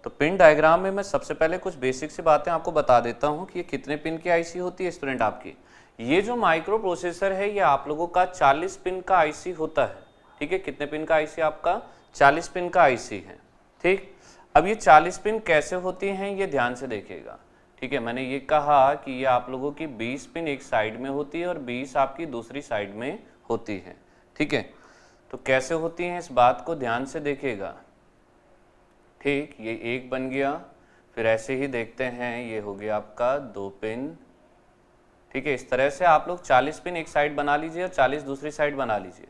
तो पिन डायग्राम में मैं सबसे पहले कुछ बेसिक सी बातें आपको बता देता हूँ कि ये कितने पिन की आईसी होती है स्टूडेंट आपकी। ये जो माइक्रो प्रोसेसर है ये आप लोगों का 40 पिन का आईसी होता है। ठीक है, कितने पिन का आईसी आपका? 40 पिन का आईसी है। ठीक, अब ये 40 पिन कैसे होती हैं ये ध्यान से देखिएगा। ठीक है, मैंने ये कहा कि ये आप लोगों की 20 पिन एक साइड में होती है और 20 आपकी दूसरी साइड में होती है। ठीक है, तो कैसे होती हैं इस बात को ध्यान से देखिएगा। ठीक, ये एक बन गया, फिर ऐसे ही देखते हैं, ये हो गया आपका 2 पिन। ठीक है, इस तरह से आप लोग 40 पिन एक साइड बना लीजिए और 40 दूसरी साइड बना लीजिए।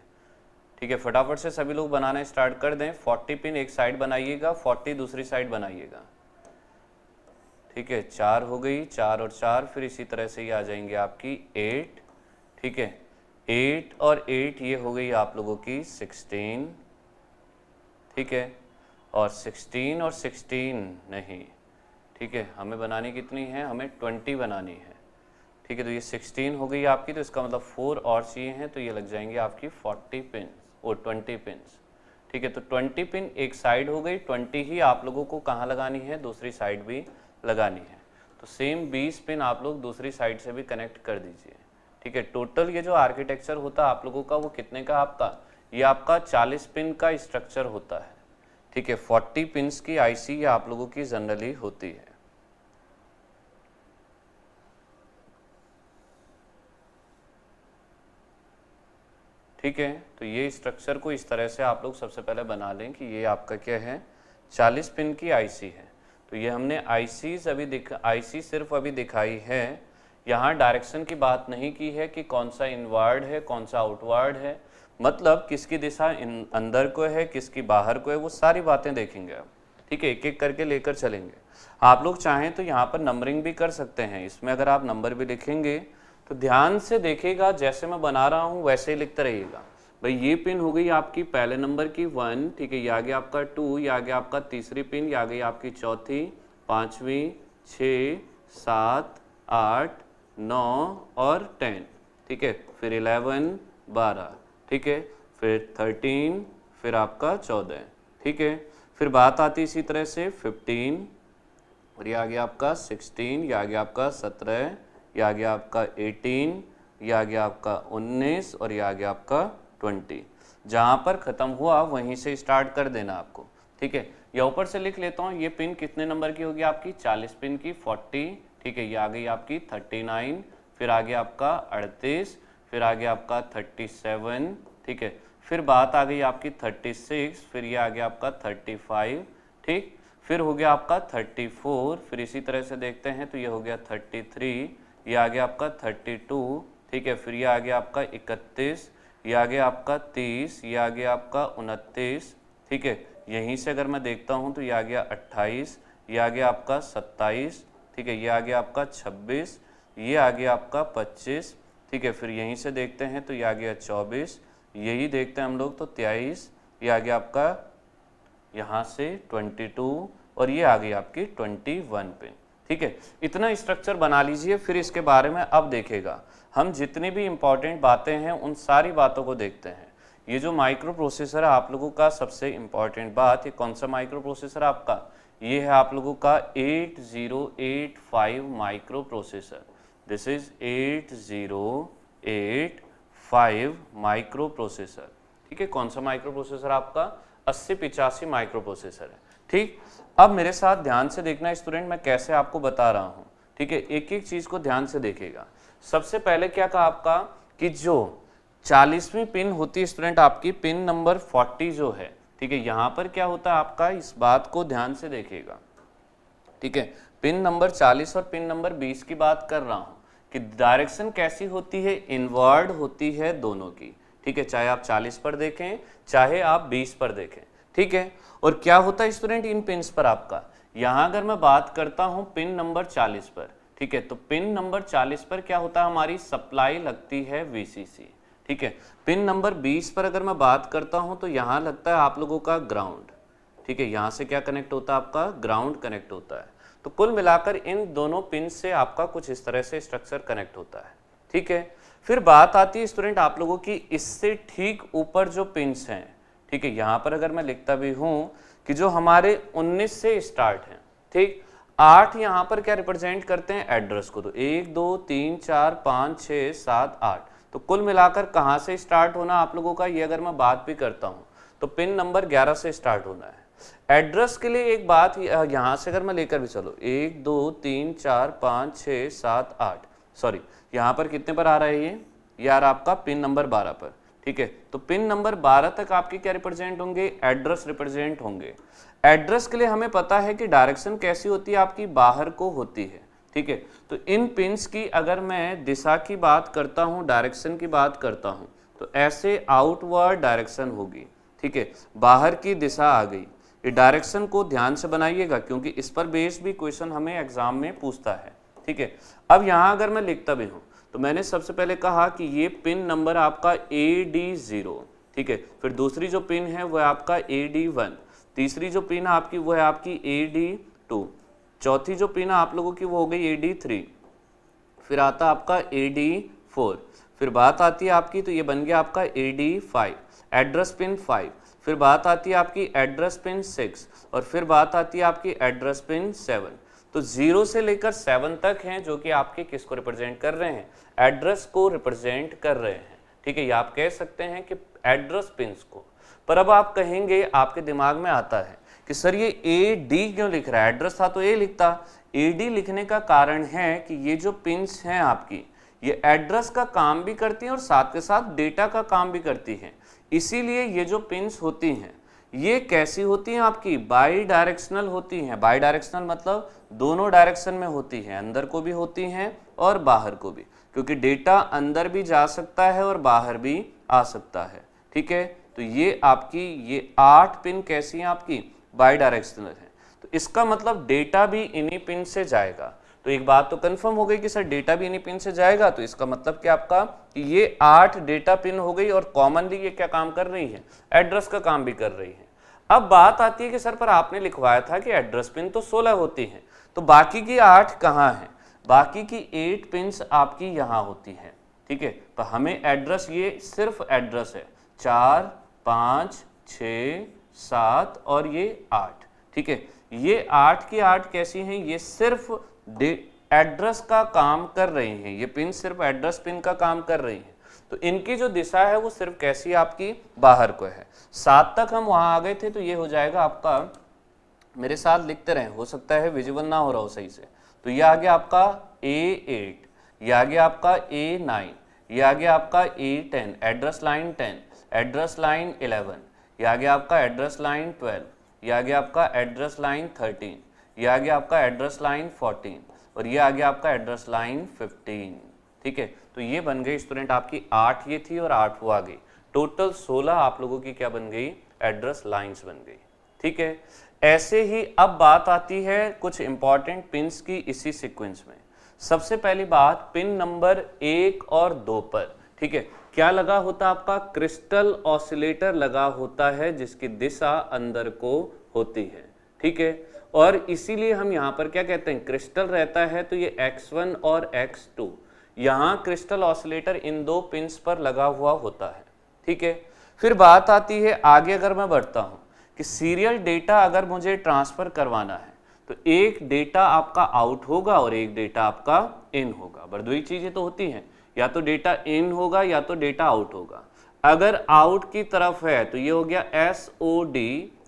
ठीक है, फटाफट से सभी लोग बनाना स्टार्ट कर दें। 40 पिन एक साइड बनाइएगा, 40 दूसरी साइड बनाइएगा। ठीक है, 4 हो गई, 4 और 4, फिर इसी तरह से ये आ जाएंगे आपकी 8। ठीक है, 8 और 8 ये हो गई आप लोगों की 16। ठीक है, और 16 और 16 नहीं। ठीक है, हमें बनानी कितनी है? हमें 20 बनानी है। ठीक है, तो ये 16 हो गई आपकी, तो इसका मतलब 4 और चाहिए हैं, तो ये लग जाएंगे आपकी 40 पिन और 20 पिन। ठीक है, तो 20 पिन एक साइड हो गई, 20 ही आप लोगों को कहाँ लगानी है? दूसरी साइड भी लगानी है। तो सेम 20 पिन आप लोग दूसरी साइड से भी कनेक्ट कर दीजिए। ठीक है, टोटल ये जो आर्किटेक्चर होता है आप लोगों का वो कितने का आपका? ये आपका 40 पिन का स्ट्रक्चर होता है। ठीक है, 40 पिन्स की आईसी ये आप लोगों की जनरली होती है। ठीक है, तो ये स्ट्रक्चर को इस तरह से आप लोग सबसे पहले बना लें कि ये आपका क्या है? 40 पिन की आईसी है। तो ये हमने आईसी सिर्फ अभी दिखाई है, यहाँ डायरेक्शन की बात नहीं की है कि कौन सा इनवर्ड है कौन सा आउटवर्ड है, मतलब किसकी दिशा अंदर को है किसकी बाहर को है, वो सारी बातें देखेंगे आप। ठीक है, एक एक करके लेकर चलेंगे। आप लोग चाहें तो यहाँ पर नंबरिंग भी कर सकते हैं, इसमें अगर आप नंबर भी लिखेंगे तो ध्यान से देखिएगा, जैसे मैं बना रहा हूँ वैसे ही लिखते रहिएगा। भाई ये पिन हो गई आपकी पहले नंबर की 1। ठीक है, ये आ गया आपका 2, ये आ गया आपका तीसरी पिन, ये आ गई आपकी चौथी, 5वीं, 6, 7, 8, 9 और 10। ठीक है, फिर 11, 12। ठीक है, फिर 13, फिर आपका 14। ठीक है, फिर बात आती इसी तरह से 15, और ये आ गया आपका 16, ये आ गया आपका 17, ये आ गया आपका 18, ये आ गया आपका 19 और ये आ गया आपका 20। जहाँ पर ख़त्म हुआ वहीं से स्टार्ट कर देना आपको। ठीक है, या ऊपर से लिख लेता हूँ, ये पिन कितने नंबर की होगी आपकी? 40 पिन की 40। ठीक है, ये आ गई आपकी 39, फिर आ गया आपका 38, फिर आ गया आपका 37। ठीक है, फिर बात आ गई आपकी 36, फिर ये आ गया आपका 35। ठीक, फिर हो गया आपका 34, फिर इसी तरह से देखते हैं तो ये हो गया 33, ये आ गया आपका 32। ठीक है, फिर ये आ गया आपका 31, ये आ गया आपका 30, ये आ गया आपका 29। ठीक है, यहीं से अगर मैं देखता हूँ तो ये आ गया 28, ये आ गया आपका 27। ठीक है, ये आ गया आपका 26, ये आ गया आपका 25। ठीक है, फिर यहीं से देखते हैं तो ये आ गया 24, यही देखते हैं हम लोग तो 23, ये आ गया आपका यहाँ से 22 और ये आ गई आपकी 21 पिन। ठीक है, इतना स्ट्रक्चर बना लीजिए। फिर इसके बारे में अब देखेगा, हम जितनी भी इम्पॉर्टेंट बातें हैं उन सारी बातों को देखते हैं। ये जो माइक्रो प्रोसेसर है आप लोगों का सबसे इम्पॉर्टेंट बात, ये कौन सा माइक्रो प्रोसेसर आपका? ये है आप लोगों का 8085 micro processor. This is 8085 micro processor. ठीक है, कौन सा माइक्रो प्रोसेसर आपका? 8085 माइक्रो प्रोसेसर है। ठीक, अब मेरे साथ ध्यान से देखना स्टूडेंट, मैं कैसे आपको बता रहा हूँ। ठीक है, एक एक चीज को ध्यान से देखेगा। सबसे पहले क्या कहा आपका कि जो 40वीं पिन होती है स्टूडेंट आपकी, पिन नंबर 40 जो है, ठीक है, यहाँ पर क्या होता है आपका, इस बात को ध्यान से देखिएगा। ठीक है, पिन नंबर 40 और पिन नंबर 20 की बात कर रहा हूँ कि डायरेक्शन कैसी होती है? इनवर्ड होती है दोनों की। ठीक है, चाहे आप 40 पर देखें चाहे आप 20 पर देखें। ठीक है, और क्या होता है स्टूडेंट इन पिन्स पर आपका? यहाँ अगर मैं बात करता हूँ पिन नंबर 40 पर, ठीक है, तो पिन नंबर 40 पर क्या होता है? हमारी सप्लाई लगती है VCC। ठीक है, पिन नंबर 20 पर अगर मैं बात करता हूँ तो यहाँ लगता है आप लोगों का ग्राउंड। ठीक है, यहाँ से क्या कनेक्ट होता है आपका? ग्राउंड कनेक्ट होता है। तो कुल मिलाकर इन दोनों पिन से आपका कुछ इस तरह से स्ट्रक्चर कनेक्ट होता है। ठीक है, फिर बात आती है स्टूडेंट आप लोगों की इससे ठीक ऊपर जो पिन्स हैं। ठीक है, यहाँ पर अगर मैं लिखता भी हूँ कि जो हमारे 19 से स्टार्ट हैं, ठीक, 8 यहाँ पर क्या रिप्रेजेंट करते हैं, एड्रेस को। तो 1 2 3 4 5 6 7 8, तो कुल मिलाकर कहाँ से स्टार्ट होना आप लोगों का, ये अगर मैं बात भी करता हूँ तो पिन नंबर 11 से स्टार्ट होना है। एड्रेस के लिए एक बात यहाँ से अगर मैं लेकर भी चलो 1 2 3 4 5 6 7 8, सॉरी यहाँ पर कितने पर आ रहा है ये यार, आपका पिन नंबर 12 पर। ठीक है, तो पिन नंबर 12 तक आपके क्या रिप्रेजेंट होंगे, एड्रेस रिप्रेजेंट होंगे। एड्रेस के लिए हमें पता है कि डायरेक्शन कैसी होती है आपकी, बाहर को होती है। ठीक है, तो इन पिंस की अगर मैं दिशा की बात करता हूं, डायरेक्शन की बात करता हूं, तो ऐसे आउटवर्ड डायरेक्शन होगी। ठीक है, बाहर की दिशा आ गई। ये डायरेक्शन को ध्यान से बनाइएगा क्योंकि इस पर बेस्ड भी क्वेश्चन हमें एग्जाम में पूछता है। ठीक है, अब यहाँ अगर मैं लिखता भी हूँ तो मैंने सबसे पहले कहा कि ये पिन नंबर आपका AD0। ठीक है, फिर दूसरी जो पिन है वो है आपका AD1, तीसरी जो पिन है आपकी वो है आपकी AD2, चौथी जो पिन है आप लोगों की वो हो गई AD3, फिर आता आपका AD4, फिर बात आती है आपकी, तो ये बन गया आपका AD5, एड्रेस पिन 5, फिर बात आती है आपकी एड्रेस पिन 6, और फिर बात आती है आपकी एड्रेस पिन 7। तो 0 से लेकर 7 तक हैं जो कि आपके किसको रिप्रेजेंट कर रहे हैं, एड्रेस को रिप्रेजेंट कर रहे हैं। ठीक है, ये आप कह सकते हैं कि एड्रेस पिन्स को। पर अब आप कहेंगे, आपके दिमाग में आता है कि सर ये AD क्यों लिख रहा है, एड्रेस था तो A लिखता। AD लिखने का कारण है कि ये जो पिन्स हैं आपकी, ये एड्रेस का काम भी करती हैं और साथ के साथ डेटा का काम भी करती हैं। इसीलिए ये जो पिन्स होती हैं ये कैसी होती हैं आपकी, बाई डायरेक्शनल होती हैं। बाई डायरेक्शनल मतलब दोनों डायरेक्शन में होती हैं, अंदर को भी होती हैं और बाहर को भी, क्योंकि डेटा अंदर भी जा सकता है और बाहर भी आ सकता है। ठीक है, तो ये आपकी ये 8 पिन कैसी हैं आपकी, बाई डायरेक्शनल है। तो इसका मतलब डेटा भी इन्हीं पिन से जाएगा। तो एक बात तो कंफर्म हो गई कि सर डेटा भी इन्हीं पिन से जाएगा, तो इसका मतलब कि आपका ये 8 डेटा पिन हो गई और कॉमनली ये क्या काम कर रही है, एड्रेस का काम भी कर रही है। अब बात आती है कि सर पर आपने लिखवाया था कि एड्रेस पिन तो 16 होती है, तो बाकी की 8 कहाँ है, बाकी की 8 पिन्स आपकी यहाँ होती है। ठीक है, तो हमें एड्रेस, ये सिर्फ एड्रेस है, 4 5 6 7 और ये 8। ठीक है, ये 8 की 8 कैसी हैं, ये सिर्फ एड्रेस का काम कर रही हैं, ये पिन सिर्फ एड्रेस पिन का काम कर रही हैं। तो इनकी जो दिशा है वो सिर्फ कैसी आपकी, बाहर को है। 7 तक हम वहां आ गए थे, तो ये हो जाएगा आपका, मेरे साथ लिखते रहें, हो सकता है विजुअल ना हो रहा हो सही से। तो ये आ गया आपका A8, ये आ गया आपका A9, ये आ गया आपका A10, address line 10, address line 11, ये आ गया आपका एड्रेस लाइन 12, ये आ गया आपका एड्रेस लाइन 13, ये आ गया आपका एड्रेस लाइन 14, और ये आ गया आपका एड्रेस लाइन 15। ठीक है, तो ये बन गई स्टूडेंट आपकी 8 ये थी और 8 वो आ गई, टोटल 16 आप लोगों की क्या बन गई, एड्रेस लाइंस बन गई। ठीक है, ऐसे ही अब बात आती है कुछ इंपॉर्टेंट पिन्स की इसी सीक्वेंस में। सबसे पहली बात, पिन नंबर 1 और 2 पर, ठीक है, क्या लगा होता आपका, क्रिस्टल ऑसिलेटर लगा होता है जिसकी दिशा अंदर को होती है। ठीक है, और इसीलिए हम यहाँ पर क्या कहते हैं, क्रिस्टल रहता है, तो ये X1 और X2, यहाँ क्रिस्टल ऑसिलेटर इन 2 पिन्स पर लगा हुआ होता है। ठीक है, फिर बात आती है आगे, अगर मैं बढ़ता हूँ कि सीरियल डेटा अगर मुझे ट्रांसफर करवाना है तो एक डेटा आपका आउट होगा और एक डेटा आपका इन होगा। बस 2 ही चीजें तो होती हैं, या तो डेटा इन होगा या तो डेटा आउट होगा। अगर आउट की तरफ है तो ये हो गया SOD,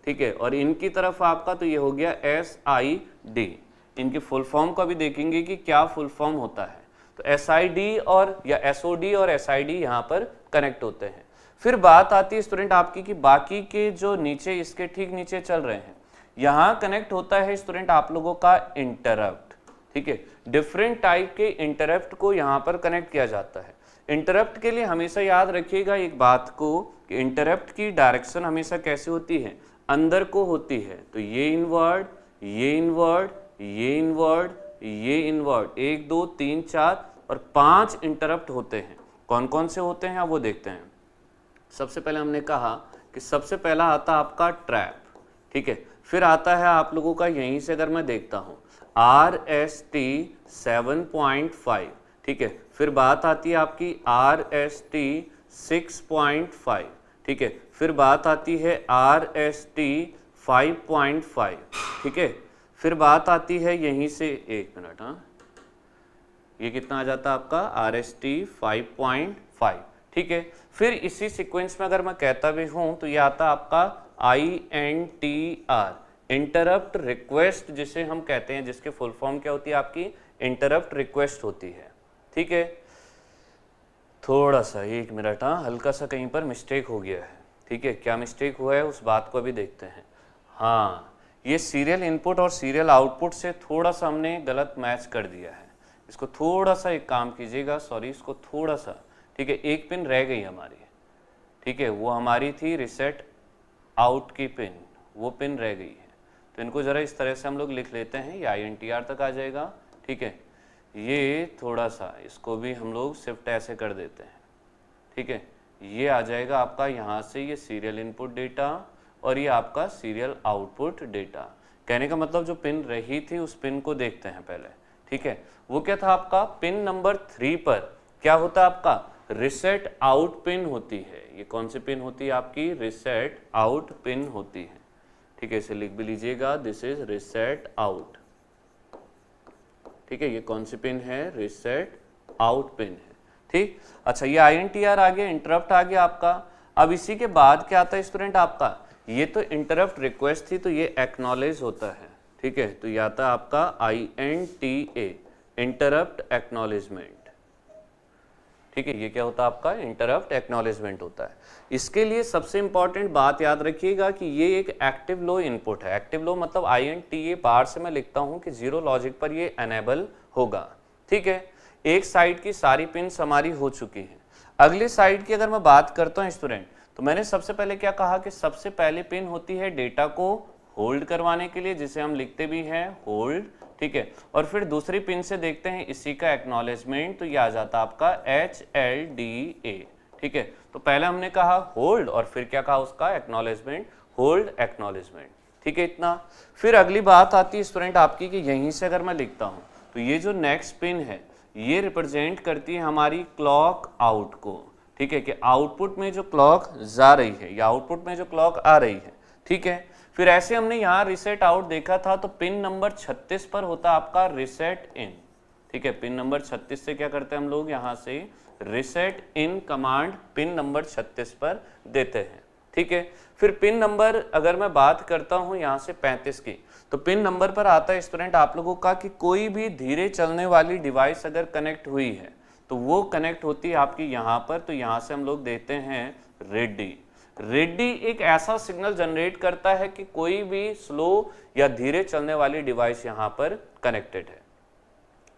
ठीक है, और इनकी तरफ आपका तो ये हो गया SID। इनकी फुल फॉर्म को भी देखेंगे कि क्या फुल फॉर्म होता है। तो SID और या SOD और SID यहाँ पर कनेक्ट होते हैं। फिर बात आती है स्टूडेंट आपकी कि बाकी के जो नीचे, इसके ठीक नीचे चल रहे हैं, यहाँ कनेक्ट होता है स्टूडेंट आप लोगों का इंटरप्ट। ठीक है, डिफरेंट टाइप के इंटरप्ट को यहाँ पर कनेक्ट किया जाता है। इंटरप्ट के लिए हमेशा याद रखिएगा एक बात को कि इंटरप्ट की डायरेक्शन हमेशा कैसी होती है, अंदर को होती है। तो ये इनवर्ड, ये इनवर्ड, ये इनवर्ड, ये इनवर्ड, 1 2 3 4 और 5 इंटरप्ट होते हैं। कौन कौन से होते हैं वो देखते हैं। सबसे पहले हमने कहा कि सबसे पहला आता आपका ट्रैप। ठीक है, फिर आता है आप लोगों का, यहीं से अगर मैं देखता हूँ, RST 7.5, ठीक है। फिर बात आती है आपकी RST 6.5, ठीक है। फिर बात आती है RST 5.5, ठीक है। फिर बात आती है यहीं से, एक मिनट, हाँ, ये कितना आ जाता है आपका RST 5.5, ठीक है। फिर इसी सीक्वेंस में अगर मैं कहता भी हूं तो ये आता आपका INTR, इंटरप्ट रिक्वेस्ट, जिसे हम कहते हैं, जिसके फुल फॉर्म क्या होती है आपकी, इंटरप्ट रिक्वेस्ट होती है, ठीक है। थोड़ा सा, एक मिनट, हाँ, हल्का सा कहीं पर मिस्टेक हो गया है, ठीक है। क्या मिस्टेक हुआ है उस बात को अभी देखते हैं। हाँ, ये सीरियल इनपुट और सीरियल आउटपुट से थोड़ा सा हमने गलत मैच कर दिया है। इसको थोड़ा सा एक काम कीजिएगा, सॉरी, इसको थोड़ा सा, ठीक है। एक पिन रह गई हमारी, ठीक है, वो हमारी थी रिसेट आउट की पिन, वो पिन रह गई है। तो इनको ज़रा इस तरह से हम लोग लिख लेते हैं, ये INTR तक आ जाएगा, ठीक है। ये थोड़ा सा, इसको भी हम लोग शिफ्ट ऐसे कर देते हैं, ठीक है। ये आ जाएगा आपका यहाँ से, ये सीरियल इनपुट डेटा और ये आपका सीरियल आउटपुट डेटा। कहने का मतलब जो पिन रही थी उस पिन को देखते हैं पहले, ठीक है। वो क्या था आपका, पिन नंबर 3 पर क्या होता है आपका, रिसेट आउट पिन होती है। ये कौन सी पिन होती है आपकी, रिसेट आउट पिन होती है, ठीक है। इसे लिख भी लीजिएगा, दिस इज रिसेट आउट, ठीक है। ये कौन सी पिन है, रिसेट आउट पिन है, ठीक। अच्छा, ये INTR आ गया, इंटरप्ट आ गया आपका। अब इसी के बाद क्या आता है स्टूडेंट आपका, ये तो इंटरप्ट रिक्वेस्ट थी तो ये एक्नॉलेज होता है, ठीक है। तो ये आता है आपका INTA, इंटरप्ट एक्नॉलेजमेंट, ठीक है। ये क्या होता है आपका, इंटरप्ट एक्नॉलेजमेंट होता है। इसके लिए सबसे इंपॉर्टेंट बात याद रखिएगा कि ये एक एक्टिव लो इनपुट है। एक्टिव लो मतलब INTA बार से मैं लिखता हूं कि 0 लॉजिक पर ये एनेबल होगा, ठीक है। एक साइड की सारी पिन्स हमारी हो चुकी हैं। अगली साइड की अगर मैं बात करता हूं स्टूडेंट, तो मैंने सबसे पहले क्या कहा कि सबसे पहले पिन होती है डेटा को होल्ड करवाने के लिए, जिसे हम लिखते भी हैं होल्ड, ठीक है। और फिर दूसरी पिन से देखते हैं इसी का एक्नॉलेजमेंट, तो ये आ जाता आपका HLDA, ठीक है। तो पहले हमने कहा होल्ड और फिर क्या कहा उसका एक्नॉलेजमेंट, होल्ड एक्नॉलेजमेंट, ठीक है, इतना। फिर अगली बात आती है स्टूडेंट आपकी कि यहीं से अगर मैं लिखता हूं तो ये जो नेक्स्ट पिन है ये रिप्रेजेंट करती है हमारी क्लॉक आउट को, ठीक है, कि आउटपुट में जो क्लॉक जा रही है या आउटपुट में जो क्लॉक आ रही है, ठीक है। फिर ऐसे हमने यहाँ रिसेट आउट देखा था, तो पिन नंबर 36 पर होता आपका रिसेट इन, ठीक है। पिन नंबर 36 से क्या करते हैं हम लोग, यहाँ से reset in command pin number 36 पर देते हैं, ठीक है। फिर पिन नंबर अगर मैं बात करता हूँ यहाँ से 35 की, तो पिन नंबर पर आता है स्टूडेंट आप लोगों का कि कोई भी धीरे चलने वाली डिवाइस अगर कनेक्ट हुई है तो वो कनेक्ट होती है आपकी यहाँ पर। तो यहाँ से हम लोग देते हैं रेडी। रेडी एक ऐसा सिग्नल जनरेट करता है कि कोई भी स्लो या धीरे चलने वाली डिवाइस यहाँ पर कनेक्टेड है,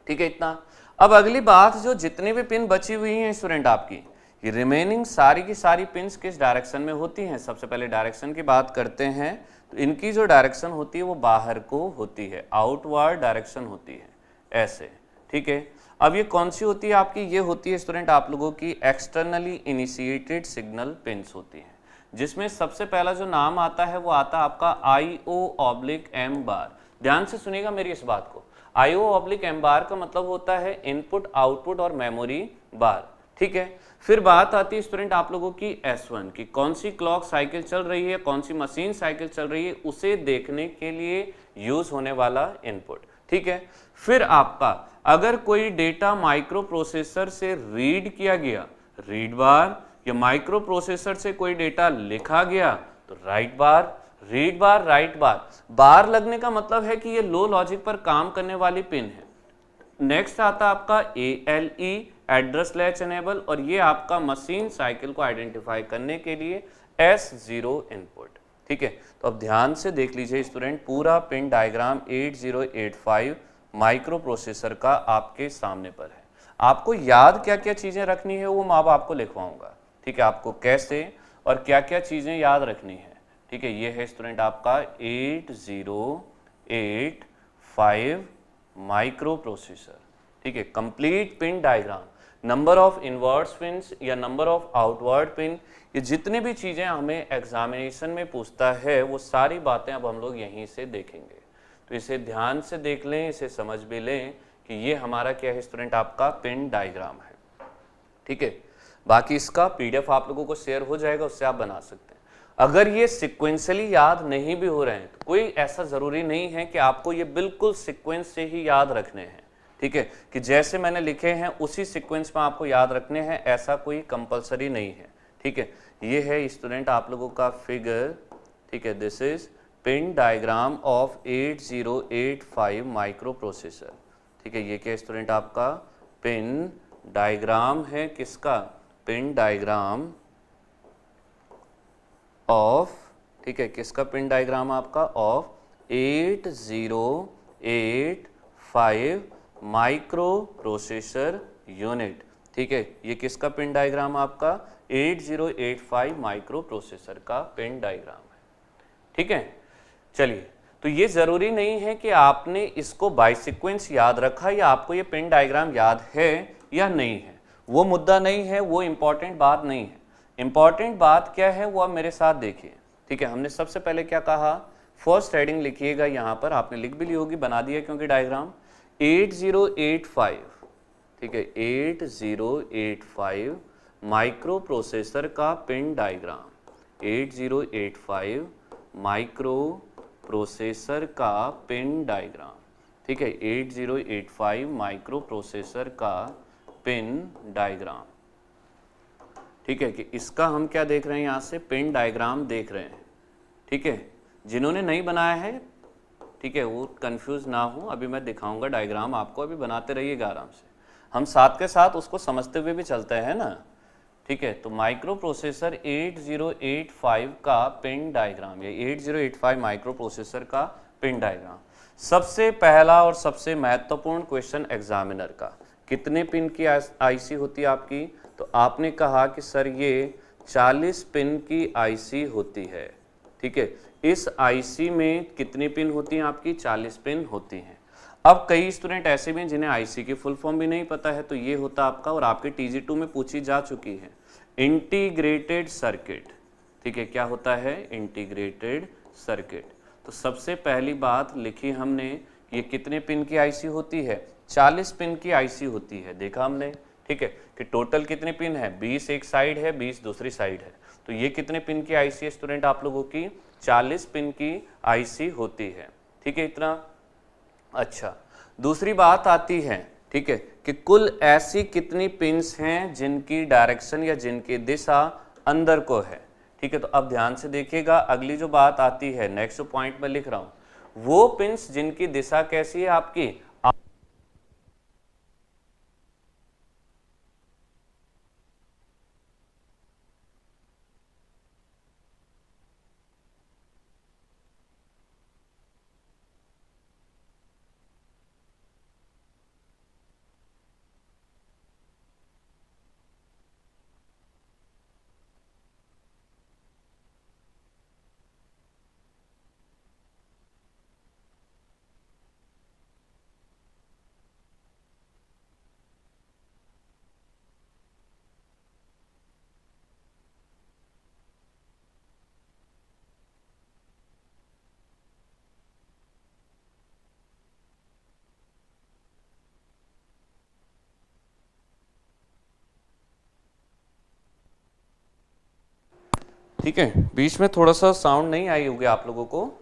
ठीक है, इतना। अब अगली बात, जो जितनी भी पिन बची हुई हैं स्टूडेंट आपकी, ये रिमेनिंग सारी की सारी पिन्स किस डायरेक्शन में होती हैं। सबसे पहले डायरेक्शन की बात करते हैं, तो इनकी जो डायरेक्शन होती है वो बाहर को होती है, आउटवर्ड डायरेक्शन होती है, ऐसे, ठीक है। अब ये कौन सी होती है आपकी, ये होती है स्टूडेंट आप लोगों की एक्सटर्नली इनिशिएटेड सिग्नल पिन्स होती हैं, जिसमें सबसे पहला जो नाम आता है वो आता है आपका IO/M बार। ध्यान से सुनिएगा मेरी इस बात को, IO/M बार का मतलब होता है इनपुट, आउटपुट और मेमोरी बार, ठीक है। फिर बात आती है स्टूडेंट आप लोगों की S1 की, कौन सी क्लॉक साइकिल चल रही है, कौन सी मशीन साइकिल चल रही है, उसे देखने के लिए यूज होने वाला इनपुट, ठीक है। फिर आपका अगर कोई डेटा माइक्रो प्रोसेसर से रीड किया गया, रीड बार, या माइक्रो प्रोसेसर से कोई डेटा लिखा गया तो राइट बार, रीड बार, राइट बार। बार लगने का मतलब है कि ये लो लॉजिक पर काम करने वाली पिन है। नेक्स्ट आता आपका ALE, एड्रेस लैच एनेबल, और ये आपका मशीन साइकिल को आइडेंटिफाई करने के लिए S0 इनपुट, ठीक है। तो अब ध्यान से देख लीजिए स्टूडेंट, पूरा पिन डायग्राम 8085 माइक्रो प्रोसेसर का आपके सामने पर है। आपको याद क्या क्या चीजें रखनी है वो मैं अब आपको लिखवाऊंगा, ठीक है। आपको कैसे और क्या क्या चीजें याद रखनी है, ठीक है। ये है स्टूडेंट आपका 8085 माइक्रो प्रोसेसर, ठीक है। Complete pin diagram, number of inwards pins या नंबर ऑफ आउटवर्ड पिन, ये जितनी भी चीजें हमें एग्जामिनेशन में पूछता है वो सारी बातें अब हम लोग यहीं से देखेंगे। तो इसे ध्यान से देख लें, इसे समझ भी लें कि ये हमारा क्या है स्टूडेंट, आपका पिन डायग्राम है। ठीक है, बाकी इसका पीडीएफ आप लोगों को शेयर हो जाएगा, उससे आप बना सकते हैं। अगर ये सिक्वेंशियली याद नहीं भी हो रहे हैं तो कोई ऐसा जरूरी नहीं है कि आपको ये बिल्कुल सीक्वेंस से ही याद रखने हैं। ठीक है, कि जैसे मैंने लिखे हैं उसी सीक्वेंस में आपको याद रखने हैं, ऐसा कोई कंपलसरी नहीं है। ठीक है, ये है स्टूडेंट आप लोगों का फिगर। ठीक है, this is pin diagram of 8085 micro processor. ठीक है, ये क्या स्टूडेंट आपका पिन डायग्राम है, किसका, पिन डायग्राम ऑफ, ठीक है, किसका पिन डायग्राम आपका, ऑफ 8085 माइक्रो प्रोसेसर यूनिट। ठीक है, ये किसका पिन डायग्राम आपका, 8085 माइक्रो प्रोसेसर का पिन डायग्राम है। ठीक है, चलिए, तो ये जरूरी नहीं है कि आपने इसको बाय सीक्वेंस याद रखा या आपको ये पिन डायग्राम याद है या नहीं है, वो मुद्दा नहीं है, वो इंपॉर्टेंट बात नहीं है। इंपॉर्टेंट बात क्या है वो आप मेरे साथ देखिए। ठीक है, हमने सबसे पहले क्या कहा, फर्स्ट हेडिंग लिखिएगा, यहाँ पर आपने लिख भी ली होगी, बना दिया क्योंकि डायग्राम 8085। ठीक है, 8085 माइक्रो प्रोसेसर का पिन डायग्राम, 8085 माइक्रो प्रोसेसर का पिन डायग्राम। ठीक है, 8085 माइक्रो प्रोसेसर का पिन डायग्राम। ठीक है, कि इसका हम क्या देख रहे हैं, यहाँ से पिन डायग्राम देख रहे हैं। ठीक है, जिन्होंने नहीं बनाया है, ठीक है, वो कंफ्यूज ना हो, अभी मैं दिखाऊंगा डायग्राम आपको, अभी बनाते रहिएगा आराम से, हम साथ के साथ उसको समझते हुए भी चलते हैं ना। ठीक है, तो माइक्रो प्रोसेसर 8085 का पिन डायग्राम, ये 8085 माइक्रो प्रोसेसर का पिन डायग्राम। सबसे पहला और सबसे महत्वपूर्ण क्वेश्चन एग्जामिनर का, कितने पिन की आईसी होती है आपकी, तो आपने कहा कि सर ये 40 पिन की आईसी होती है। ठीक है, इस आईसी में कितनी पिन होती हैं आपकी, 40 पिन होती हैं। अब कई स्टूडेंट ऐसे भी हैं जिन्हें आईसी की फुल फॉर्म भी नहीं पता है, तो ये होता आपका, और आपके TG2 में पूछी जा चुकी है, इंटीग्रेटेड सर्किट। ठीक है, क्या होता है, इंटीग्रेटेड सर्किट। तो सबसे पहली बात लिखी हमने, ये कितने पिन की आईसी होती है, 40 पिन की आईसी होती है, देखा हमने। ठीक है, कि टोटल कितने पिन है, 20 एक साइड है, 20 दूसरी साइड है, तो ये कितने पिन की आईसी है स्टूडेंट आप लोगों की, 40 पिन की आईसी होती है। ठीक है, इतना अच्छा। दूसरी बात आती है, ठीक है, कि कुल ऐसी कितनी पिन्स हैं जिनकी डायरेक्शन या जिनकी दिशा अंदर को है। ठीक है, तो अब ध्यान से देखिएगा, अगली जो बात आती है, नेक्स्ट पॉइंट में लिख रहा हूं, वो पिन्स जिनकी दिशा कैसी है आपकी, ठीक है, बीच में थोड़ा सा साउंड नहीं आई होगी आप लोगों को,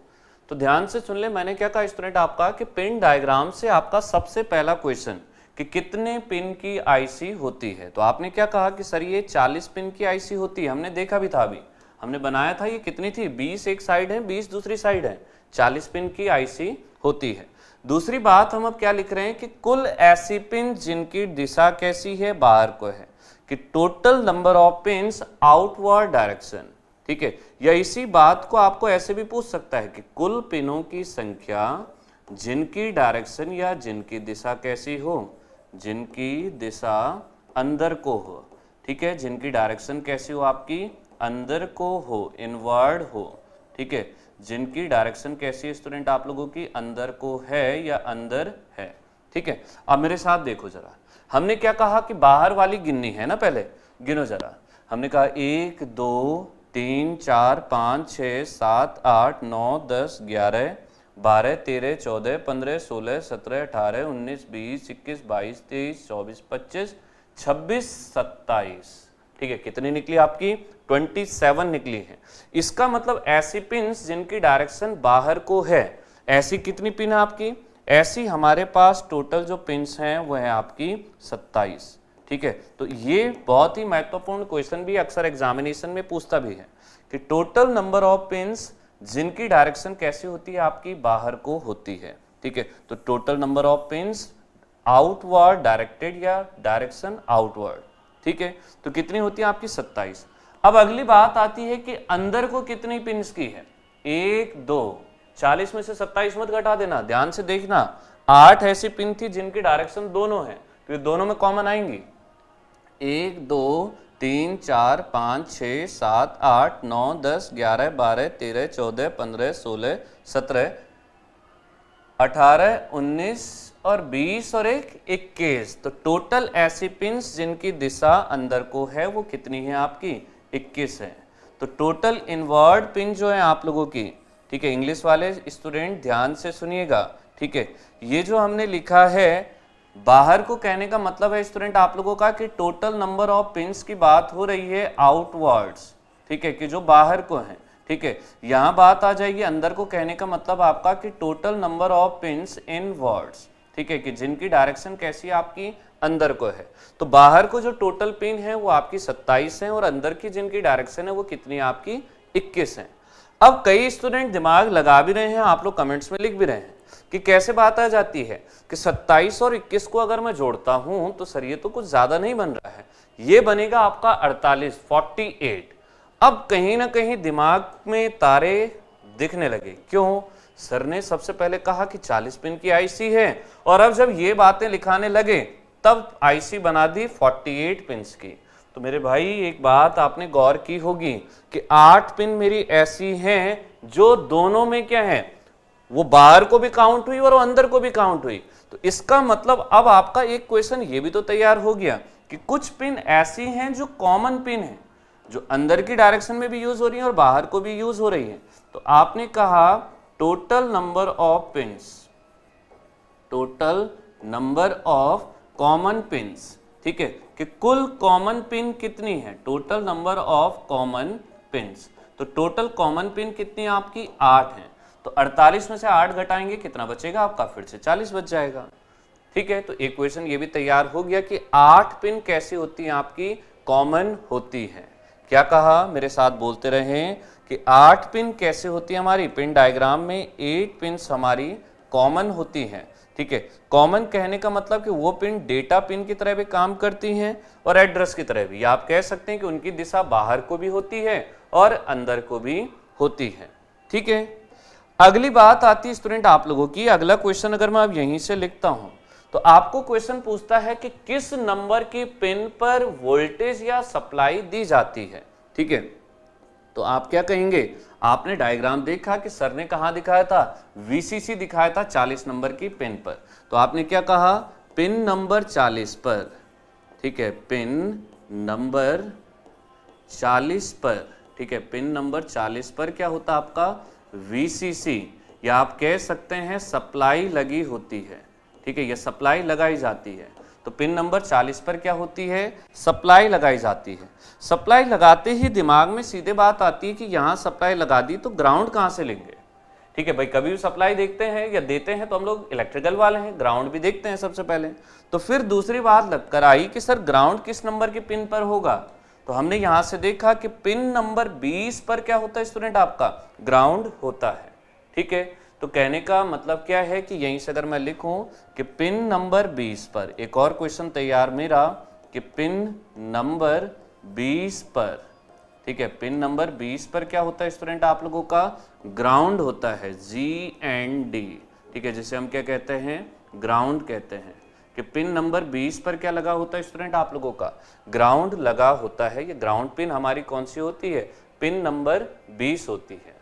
तो ध्यान से सुन ले। मैंने क्या कहा स्टूडेंट आपका, कि पिन डायग्राम से आपका सबसे पहला क्वेश्चन कि कितने पिन की आईसी होती है, तो आपने क्या कहा कि सर ये 40 पिन की आईसी होती है, हमने देखा भी था, अभी हमने बनाया था, ये कितनी थी, 20 एक साइड है, 20 दूसरी साइड है, 40 पिन की आईसी होती है। दूसरी बात हम अब क्या लिख रहे हैं, कि कुल ऐसी पिन जिनकी दिशा कैसी है, बाहर को है, कि total number of pins outward direction. ठीक है, या इसी बात को आपको ऐसे भी पूछ सकता है कि कुल पिनों की संख्या जिनकी डायरेक्शन या जिनकी दिशा कैसी हो, जिनकी दिशा अंदर को हो। ठीक है, जिनकी डायरेक्शन कैसी हो आपकी, अंदर को हो, इनवर्ड हो। ठीक है, जिनकी डायरेक्शन कैसी है स्टूडेंट आप लोगों की, अंदर को है या अंदर है। ठीक है, अब मेरे साथ देखो जरा, हमने क्या कहा कि बाहर वाली गिननी है ना, पहले गिनो जरा। हमने कहा 1 2 3 4 5 6 7 8 9 10 11 12, 13, 14, 15, 16, 17, 18, 19, 20, 21, 22, 23, 24, 25, 26, 27। ठीक है, कितनी निकली आपकी? 27 निकली है। इसका मतलब ऐसी पिन्स जिनकी डायरेक्शन बाहर को है, ऐसी कितनी पिन है आपकी? ऐसी हमारे पास टोटल जो पिन्स हैं वो है आपकी 27। ठीक है, तो ये बहुत ही महत्वपूर्ण क्वेश्चन भी अक्सर एग्जामिनेशन में पूछता भी है कि टोटल नंबर ऑफ पिन्स जिनकी डायरेक्शन कैसी होती है आपकी? बाहर को होती है। ठीक है, तो total number of pins outward directed या डायरेक्शन आउटवर्ड। ठीक है, तो कितनी होती है आपकी? 27। अब अगली बात आती है कि अंदर को कितनी पिन्स की है? 1, 2, 40 में से 27 मत घटा देना, ध्यान से देखना। 8 ऐसी पिन थी जिनकी डायरेक्शन दोनों है, तो ये दोनों में कॉमन आएंगी। 1, 2, 3, 4, 5, 6, 7, 8, 9, 10, 11, 12, 13, 14, 15, 16, 17, 18, 19 और 20 और 21। तो टोटल ऐसी पिन्स जिनकी दिशा अंदर को है वो कितनी है आपकी? 21 है। तो टोटल इनवर्ड पिन जो है आप लोगों की, ठीक है, इंग्लिश वाले स्टूडेंट ध्यान से सुनिएगा। ठीक है, ये जो हमने लिखा है बाहर को कहने का मतलब है स्टूडेंट आप लोगों का कि टोटल नंबर ऑफ पिन्स की बात हो रही है आउटवर्ड्स। ठीक है, कि जो बाहर को है। ठीक है, यहां बात आ जाएगी अंदर को कहने का मतलब आपका कि total number of pins inwards. ठीक है, कि जिनकी डायरेक्शन कैसी है आपकी? अंदर को है। तो बाहर को जो टोटल पिन है वो आपकी 27 है और अंदर की जिनकी डायरेक्शन है वो कितनी है आपकी? 21 है। अब कई स्टूडेंट दिमाग लगा भी रहे हैं, आप लोग कमेंट्स में लिख भी रहे हैं कि कैसे बात आ जाती है कि 27 और 21 को अगर मैं जोड़ता हूं तो सर ये तो कुछ ज्यादा नहीं बन रहा है, ये बनेगा आपका 48, 48। अब कहीं ना कहीं दिमाग में तारे दिखने लगे। क्यों? सर ने सबसे पहले कहा कि 40 पिन की आईसी है और अब जब ये बातें लिखाने लगे तब आईसी बना दी 48 पिन्स की। तो मेरे भाई एक बात आपने गौर की होगी कि 8 पिन मेरी ऐसी हैं जो दोनों में क्या है? वो बाहर को भी काउंट हुई और वो अंदर को भी काउंट हुई। तो इसका मतलब अब आपका एक क्वेश्चन ये भी तो तैयार हो गया कि कुछ पिन ऐसी हैं जो कॉमन पिन है, जो अंदर की डायरेक्शन में भी यूज हो रही है और बाहर को भी यूज हो रही है। तो आपने कहा total number of pins, total number of common pins. ठीक है, कि कुल कॉमन पिन कितनी है? Total number of common pins. तो टोटल कॉमन पिन कितनी आपकी? 8 है। तो 48 में से 8 घटाएंगे कितना बचेगा आपका? फिर से 40 बच जाएगा। ठीक है, तो एक क्वेश्चन ये भी तैयार हो गया कि 8 पिन कैसी होती है आपकी? कॉमन होती है। क्या कहा? मेरे साथ बोलते रहें कि 8 पिन कैसे होती है हमारी? पिन डायग्राम में 8 पिन्स हमारी कॉमन होती हैं। ठीक है, कॉमन कहने का मतलब कि वो पिन डेटा पिन की तरह भी काम करती हैं और एड्रेस की तरह भी। या आप कह सकते हैं कि उनकी दिशा बाहर को भी होती है और अंदर को भी होती है। ठीक है, अगली बात आती है स्टूडेंट आप लोगों की। अगला क्वेश्चन अगर मैं अब यहीं से लिखता हूं तो आपको क्वेश्चन पूछता है कि किस नंबर की पिन पर वोल्टेज या सप्लाई दी जाती है। ठीक है, तो आप क्या कहेंगे? आपने डायग्राम देखा कि सर ने कहां दिखाया था? वीसीसी दिखाया था 40 नंबर की पिन पर। तो आपने क्या कहा? पिन नंबर 40 पर। ठीक है, पिन नंबर 40 पर। ठीक है, पिन नंबर 40 पर क्या होता आपका? वीसीसी, या आप कह सकते हैं सप्लाई लगी होती है। ठीक है, यह सप्लाई लगाई जाती है। तो पिन नंबर 40 पर क्या होती है? सप्लाई लगाई जाती है। सप्लाई लगाते ही दिमाग में सीधे बात आती है कि यहां सप्लाई लगा दी तो ग्राउंड कहां से लेंगे? ठीक है भाई, कभी भी सप्लाई देखते हैं या देते हैं तो हम लोग इलेक्ट्रिकल वाले हैं, ग्राउंड भी देखते हैं सबसे पहले। तो फिर दूसरी बात लग कर आई कि सर ग्राउंड किस नंबर की पिन पर होगा? तो हमने यहां से देखा कि पिन नंबर 20 पर क्या होता है स्टूडेंट आपका? ग्राउंड होता है। ठीक है, तो कहने का मतलब क्या है कि यहीं से अगर मैं लिखूं कि पिन नंबर 20 पर, एक और क्वेश्चन तैयार मेरा कि पिन नंबर 20 पर, ठीक है, पिन नंबर 20 पर क्या होता है स्टूडेंट आप लोगों का? ग्राउंड होता है, GND। ठीक है, जिसे हम क्या कहते हैं? ग्राउंड कहते हैं। कि पिन नंबर 20 पर क्या लगा होता है स्टूडेंट आप लोगों का? ग्राउंड लगा होता है। ये ग्राउंड पिन हमारी कौन सी होती है? पिन नंबर 20 होती है।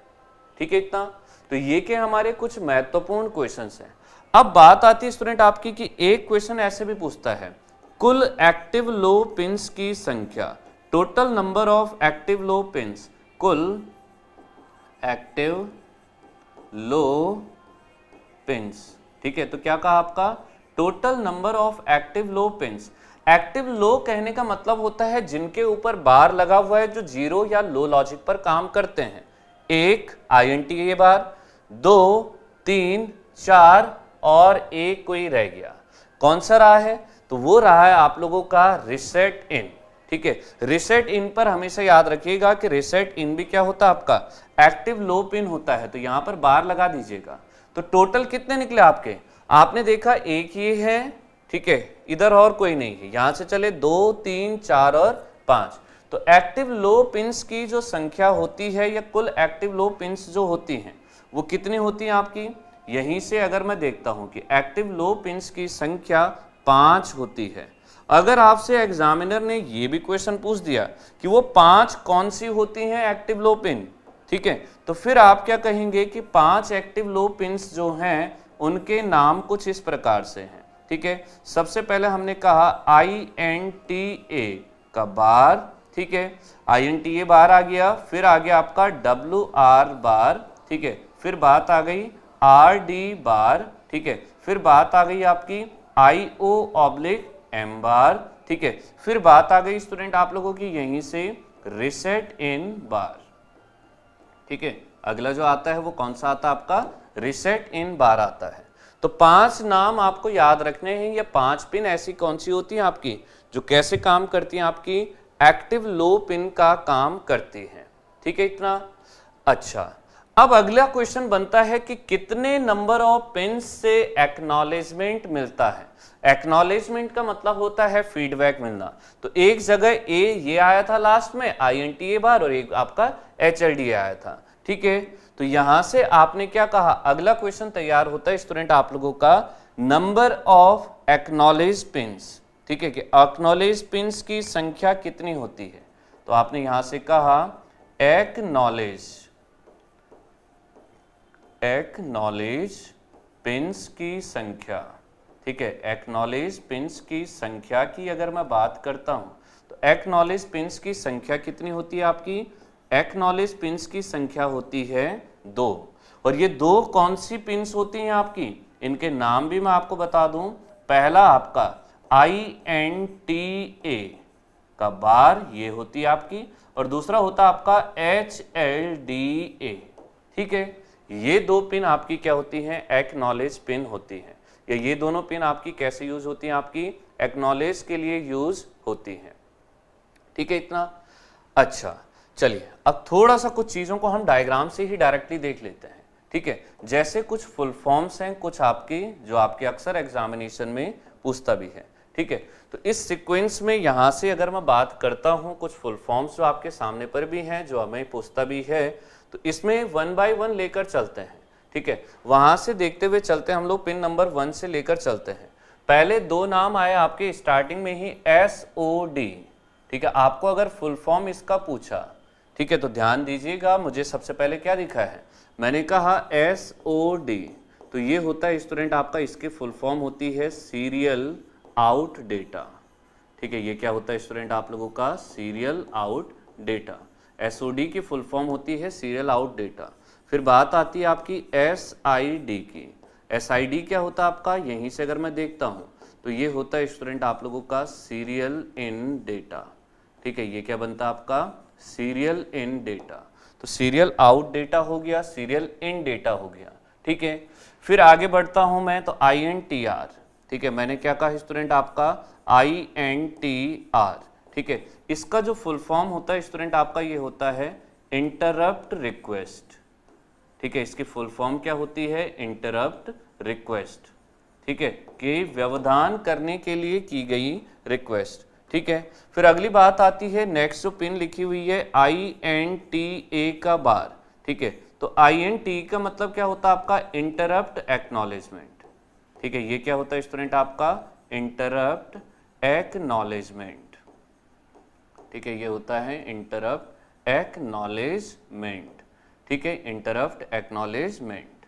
ठीक है, इतना तो ये के हमारे कुछ महत्वपूर्ण क्वेश्चंस हैं। अब बात आती है स्टूडेंट आपकी कि एक क्वेश्चन ऐसे भी पूछता है कुल एक्टिव लो पिन्स की संख्या, total number of active low pins, कुल एक्टिव लो पिन्स। ठीक है, तो क्या कहा आपका, total number of active low pins. Active low कहने का मतलब होता है जिनके ऊपर बार लगा हुआ है जो जीरो या लो लॉजिक पर काम करते हैं। एक INTA बार, 2, 3, 4 और एक कोई रह गया। कौन सा रहा है, तो वो रहा है आप लोगों का रीसेट इन। ठीक है, रीसेट इन पर हमेशा याद रखिएगा कि रीसेट इन भी क्या होता है आपका, एक्टिव लो पिन होता है। तो यहां पर बार लगा दीजिएगा। तो टोटल कितने निकले आपके, आपने देखा एक ये है, ठीक है, इधर और कोई नहीं है। यहां से चले 2, 3, 4 और 5। तो एक्टिव लो पिन्स की जो संख्या होती है या कुल एक्टिव लो पिन्स जो होती हैं वो कितनी होती हैं आपकी, यहीं से अगर मैं देखता हूं कि एक्टिव लो पिन्स की संख्या 5 होती है। अगर आपसे एग्जामिनर ने ये भी क्वेश्चन पूछ दिया कि वो 5 कौन सी होती हैं एक्टिव लो पिन, ठीक है, तो फिर आप क्या कहेंगे कि 5 एक्टिव लो पिन्स जो हैं उनके नाम कुछ इस प्रकार से हैं। ठीक है, सबसे पहले हमने कहा INTA का बार। ठीक है, INTA बार आ गया, फिर आ गया आपका WR बार। ठीक है, फिर बात आ गई RD बार। ठीक है, फिर बात आ गई आपकी IO/M बार। ठीक है, फिर बात आ गई स्टूडेंट आप लोगों की यहीं से रीसेट इन बार। ठीक है, अगला जो आता है वो कौन सा आता है आपका, रीसेट इन बार आता है। तो 5 नाम आपको याद रखने हैं, या 5 पिन ऐसी कौन सी होती हैं आपकी जो कैसे काम करती हैं, आपकी एक्टिव लो पिन का काम करती हैं। ठीक है, इतना अच्छा। अब अगला क्वेश्चन बनता है कि कितने नंबर ऑफ पिन्स से एक्नॉलेजमेंट मिलता है। एक्नॉलेजमेंट का मतलब होता है फीडबैक मिलना। तो एक जगह ये आया था लास्ट में INTA बार, और एक आपका HLD आया था। ठीक है, तो यहां से आपने क्या कहा, अगला क्वेश्चन तैयार होता है स्टूडेंट आप लोगों का, नंबर ऑफ एक्नॉलेज पिन्स। ठीक है, कि एक्नॉलेज पिन्स की संख्या कितनी होती है। तो आपने यहां से कहा एक्नॉलेज पिन्स की संख्या। ठीक है, एक्नॉलेज पिन्स की संख्या की अगर मैं बात करता हूं तो एक्नॉलेज पिन्स की संख्या कितनी होती है आपकी, एक्नॉलेज पिन्स की संख्या होती है 2। और ये 2 कौन सी पिन्स होती हैं आपकी, इनके नाम भी मैं आपको बता दूं। पहला आपका INTA का बार, ये होती है आपकी, और दूसरा होता आपका HLDA। ठीक है, ये 2 पिन आपकी क्या होती हैं, एक्नॉलेज पिन होती हैं। या ये दोनों पिन आपकी कैसे यूज होती हैं, आपकी एक्नॉलेज के लिए यूज होती हैं। ठीक है, इतना अच्छा। चलिए अब थोड़ा सा कुछ चीजों को हम डायग्राम से ही डायरेक्टली देख लेते हैं। ठीक है, जैसे कुछ फुल फॉर्म्स हैं, कुछ आपकी जो आपके अक्सर एग्जामिनेशन में पूछता भी है। ठीक है, तो इस सीक्वेंस में यहां से अगर मैं बात करता हूं, कुछ फुल फॉर्म्स जो आपके सामने पर भी हैं, जो हमें पूछता भी है, तो इसमें 1 बाय 1 लेकर चलते हैं। ठीक है, वहां से देखते हुए चलते हैं हम लोग, पिन नंबर 1 से लेकर चलते हैं। पहले 2 नाम आए आपके स्टार्टिंग में ही, SOD। ठीक है, आपको अगर फुल फॉर्म इसका पूछा, ठीक है, तो ध्यान दीजिएगा, मुझे सबसे पहले क्या दिखा है, मैंने कहा SOD, तो ये होता है स्टूडेंट आपका, इसकी फुल फॉर्म होती है सीरियल आउट डेटा। ठीक है, ये क्या होता है स्टूडेंट आप लोगों का, सीरियल आउट डेटा। SOD की फुल फॉर्म होती है सीरियल आउट डेटा। फिर बात आती है आपकी SID की। SID क्या होता है आपका, यहीं से अगर मैं देखता हूं तो ये होता है स्टूडेंट आप लोगों का सीरियल इन डेटा। ठीक है, ये क्या बनता है आपका, सीरियल इन डेटा। तो सीरियल आउट डेटा हो गया, सीरियल इन डेटा हो गया। ठीक है, फिर आगे बढ़ता हूं मैं, तो INTR। ठीक है, मैंने क्या कहा स्टूडेंट आपका, INTR। ठीक है, इसका जो फुल फॉर्म होता है स्टूडेंट आपका, ये होता है इंटरप्ट रिक्वेस्ट। ठीक है, इसकी फुल फॉर्म क्या होती है, इंटरप्ट रिक्वेस्ट। ठीक है, कि व्यवधान करने के लिए की गई रिक्वेस्ट। ठीक है, फिर अगली बात आती है, नेक्स्ट जो पिन लिखी हुई है INTA का बार। ठीक है, तो INT का मतलब क्या होता है आपका, इंटरप्ट एक्नॉलेजमेंट। ठीक है, ये क्या होता है स्टूडेंट आपका, इंटरप्ट एक्नॉलेजमेंट। ठीक है, ये होता है इंटरप्ट एक्नॉलेजमेंट। ठीक है, इंटरप्ट एक्नॉलेजमेंट।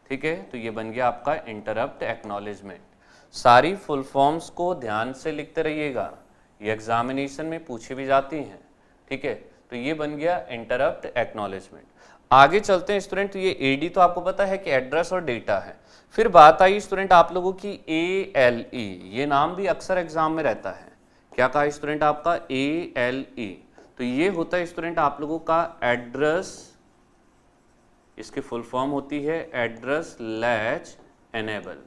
ठीक है, तो ये बन गया आपका इंटरप्ट एक्नॉलेजमेंट। सारी फुल फॉर्म्स को ध्यान से लिखते रहिएगा, ये एग्जामिनेशन में पूछी भी जाती हैं। ठीक है, तो ये बन गया इंटरप्ट एक्नॉलेजमेंट। आगे चलते हैं स्टूडेंट, ये एडी तो आपको पता है कि एड्रेस और डेटा है। फिर बात आई स्टूडेंट आप लोगों की ALE, ये नाम भी अक्सर एग्जाम में रहता है। क्या कहा स्टूडेंट आपका ALE, तो ये होता है स्टूडेंट आप लोगों का एड्रेस, इसकी फुल फॉर्म होती है एड्रेस लैच एनेबल।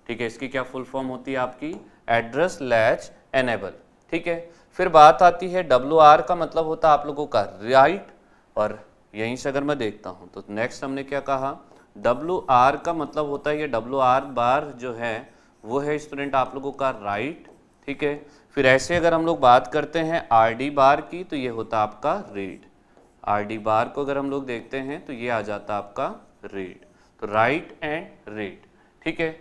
ठीक है, इसकी क्या फुल फॉर्म होती है आपकी, एड्रेस लैच एनेबल। ठीक है, फिर बात आती है WR का मतलब होता है आप लोगों का राइट, और यहीं से अगर मैं देखता हूं तो नेक्स्ट हमने क्या कहा, WR का मतलब होता है ये WR बार जो है वो है स्टूडेंट आप लोगों का राइट। ठीक है, फिर ऐसे अगर हम लोग बात करते हैं RD बार की तो ये होता है आपका रीड। RD बार को अगर हम लोग देखते हैं तो ये आ जाता है आपका रीड, तो राइट एंड रीड। ठीक है,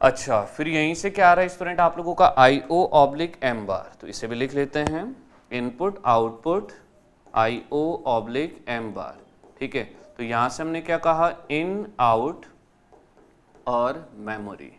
अच्छा फिर यहीं से क्या आ रहा है स्टूडेंट आप लोगों का IO/M बार, तो इसे भी लिख लेते हैं, इनपुट आउटपुट IO/M बार। ठीक है, तो यहां से हमने क्या कहा, इन आउट और मेमोरी।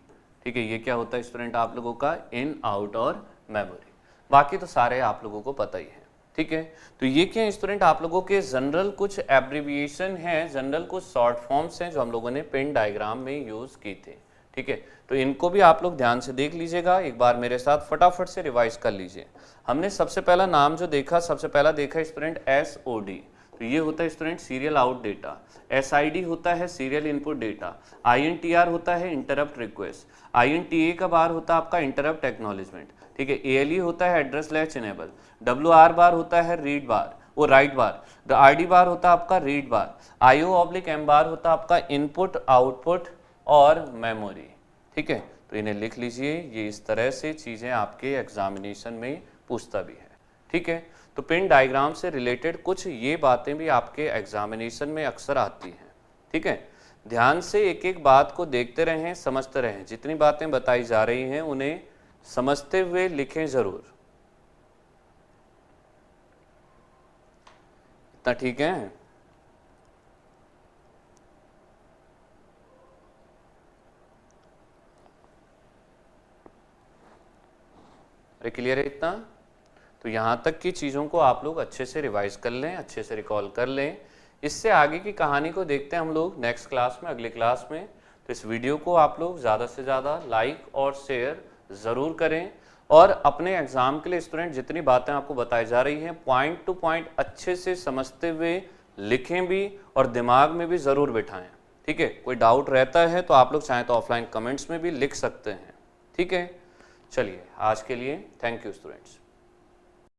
ठीक है, ये क्या होता है स्टूडेंट आप लोगों का इन आउट और मेमोरी, बाकी तो सारे आप लोगों को पता ही है। ठीक है, तो ये क्या है स्टूडेंट आप लोगों के जनरल कुछ एब्रिविएशन है, जनरल कुछ शॉर्ट फॉर्म्स हैं जो हम लोगों ने पिन डायग्राम में यूज की थे। ठीक है, तो इनको भी आप लोग ध्यान से देख लीजिएगा, एक बार मेरे साथ फटाफट से रिवाइज कर लीजिए। हमने सबसे पहला नाम जो देखा, सबसे पहला देखा स्टूडेंट SOD, तो ये होता है student serial out data. SID होता है सीरियल इनपुट डेटा। INTR होता है इंटरप्ट रिक्वेस्ट। INTA का बार होता है आपका इंटरप्ट एक्नॉलेजमेंट। ठीक है, ALE होता है एड्रेस लैच इनेबल। WR बार होता है रीड बार, वो राइट बार। RD बार होता है आपका रीड बार। IO/M बार होता है आपका इनपुट आउटपुट और मेमोरी। ठीक है, तो इन्हें लिख लीजिए, ये इस तरह से चीज़ें आपके एग्जामिनेशन में पूछता भी है। ठीक है, तो पिन डायग्राम से रिलेटेड कुछ ये बातें भी आपके एग्जामिनेशन में अक्सर आती हैं। ठीक है, ध्यान से एक एक बात को देखते रहें, समझते रहें, जितनी बातें बताई जा रही हैं उन्हें समझते हुए लिखें जरूर। इतना ठीक है? अरे क्लियर है इतना? तो यहाँ तक की चीज़ों को आप लोग अच्छे से रिवाइज कर लें, अच्छे से रिकॉल कर लें। इससे आगे की कहानी को देखते हैं हम लोग नेक्स्ट क्लास में, अगले क्लास में। तो इस वीडियो को आप लोग ज़्यादा से ज़्यादा लाइक और शेयर ज़रूर करें, और अपने एग्ज़ाम के लिए स्टूडेंट जितनी बातें आपको बताई जा रही हैं पॉइंट टू पॉइंट अच्छे से समझते हुए लिखें भी और दिमाग में भी ज़रूर बिठाएं। ठीक है, कोई डाउट रहता है तो आप लोग चाहें तो ऑफलाइन कमेंट्स में भी लिख सकते हैं। ठीक है, चलिए आज के लिए थैंक यू स्टूडेंट्स।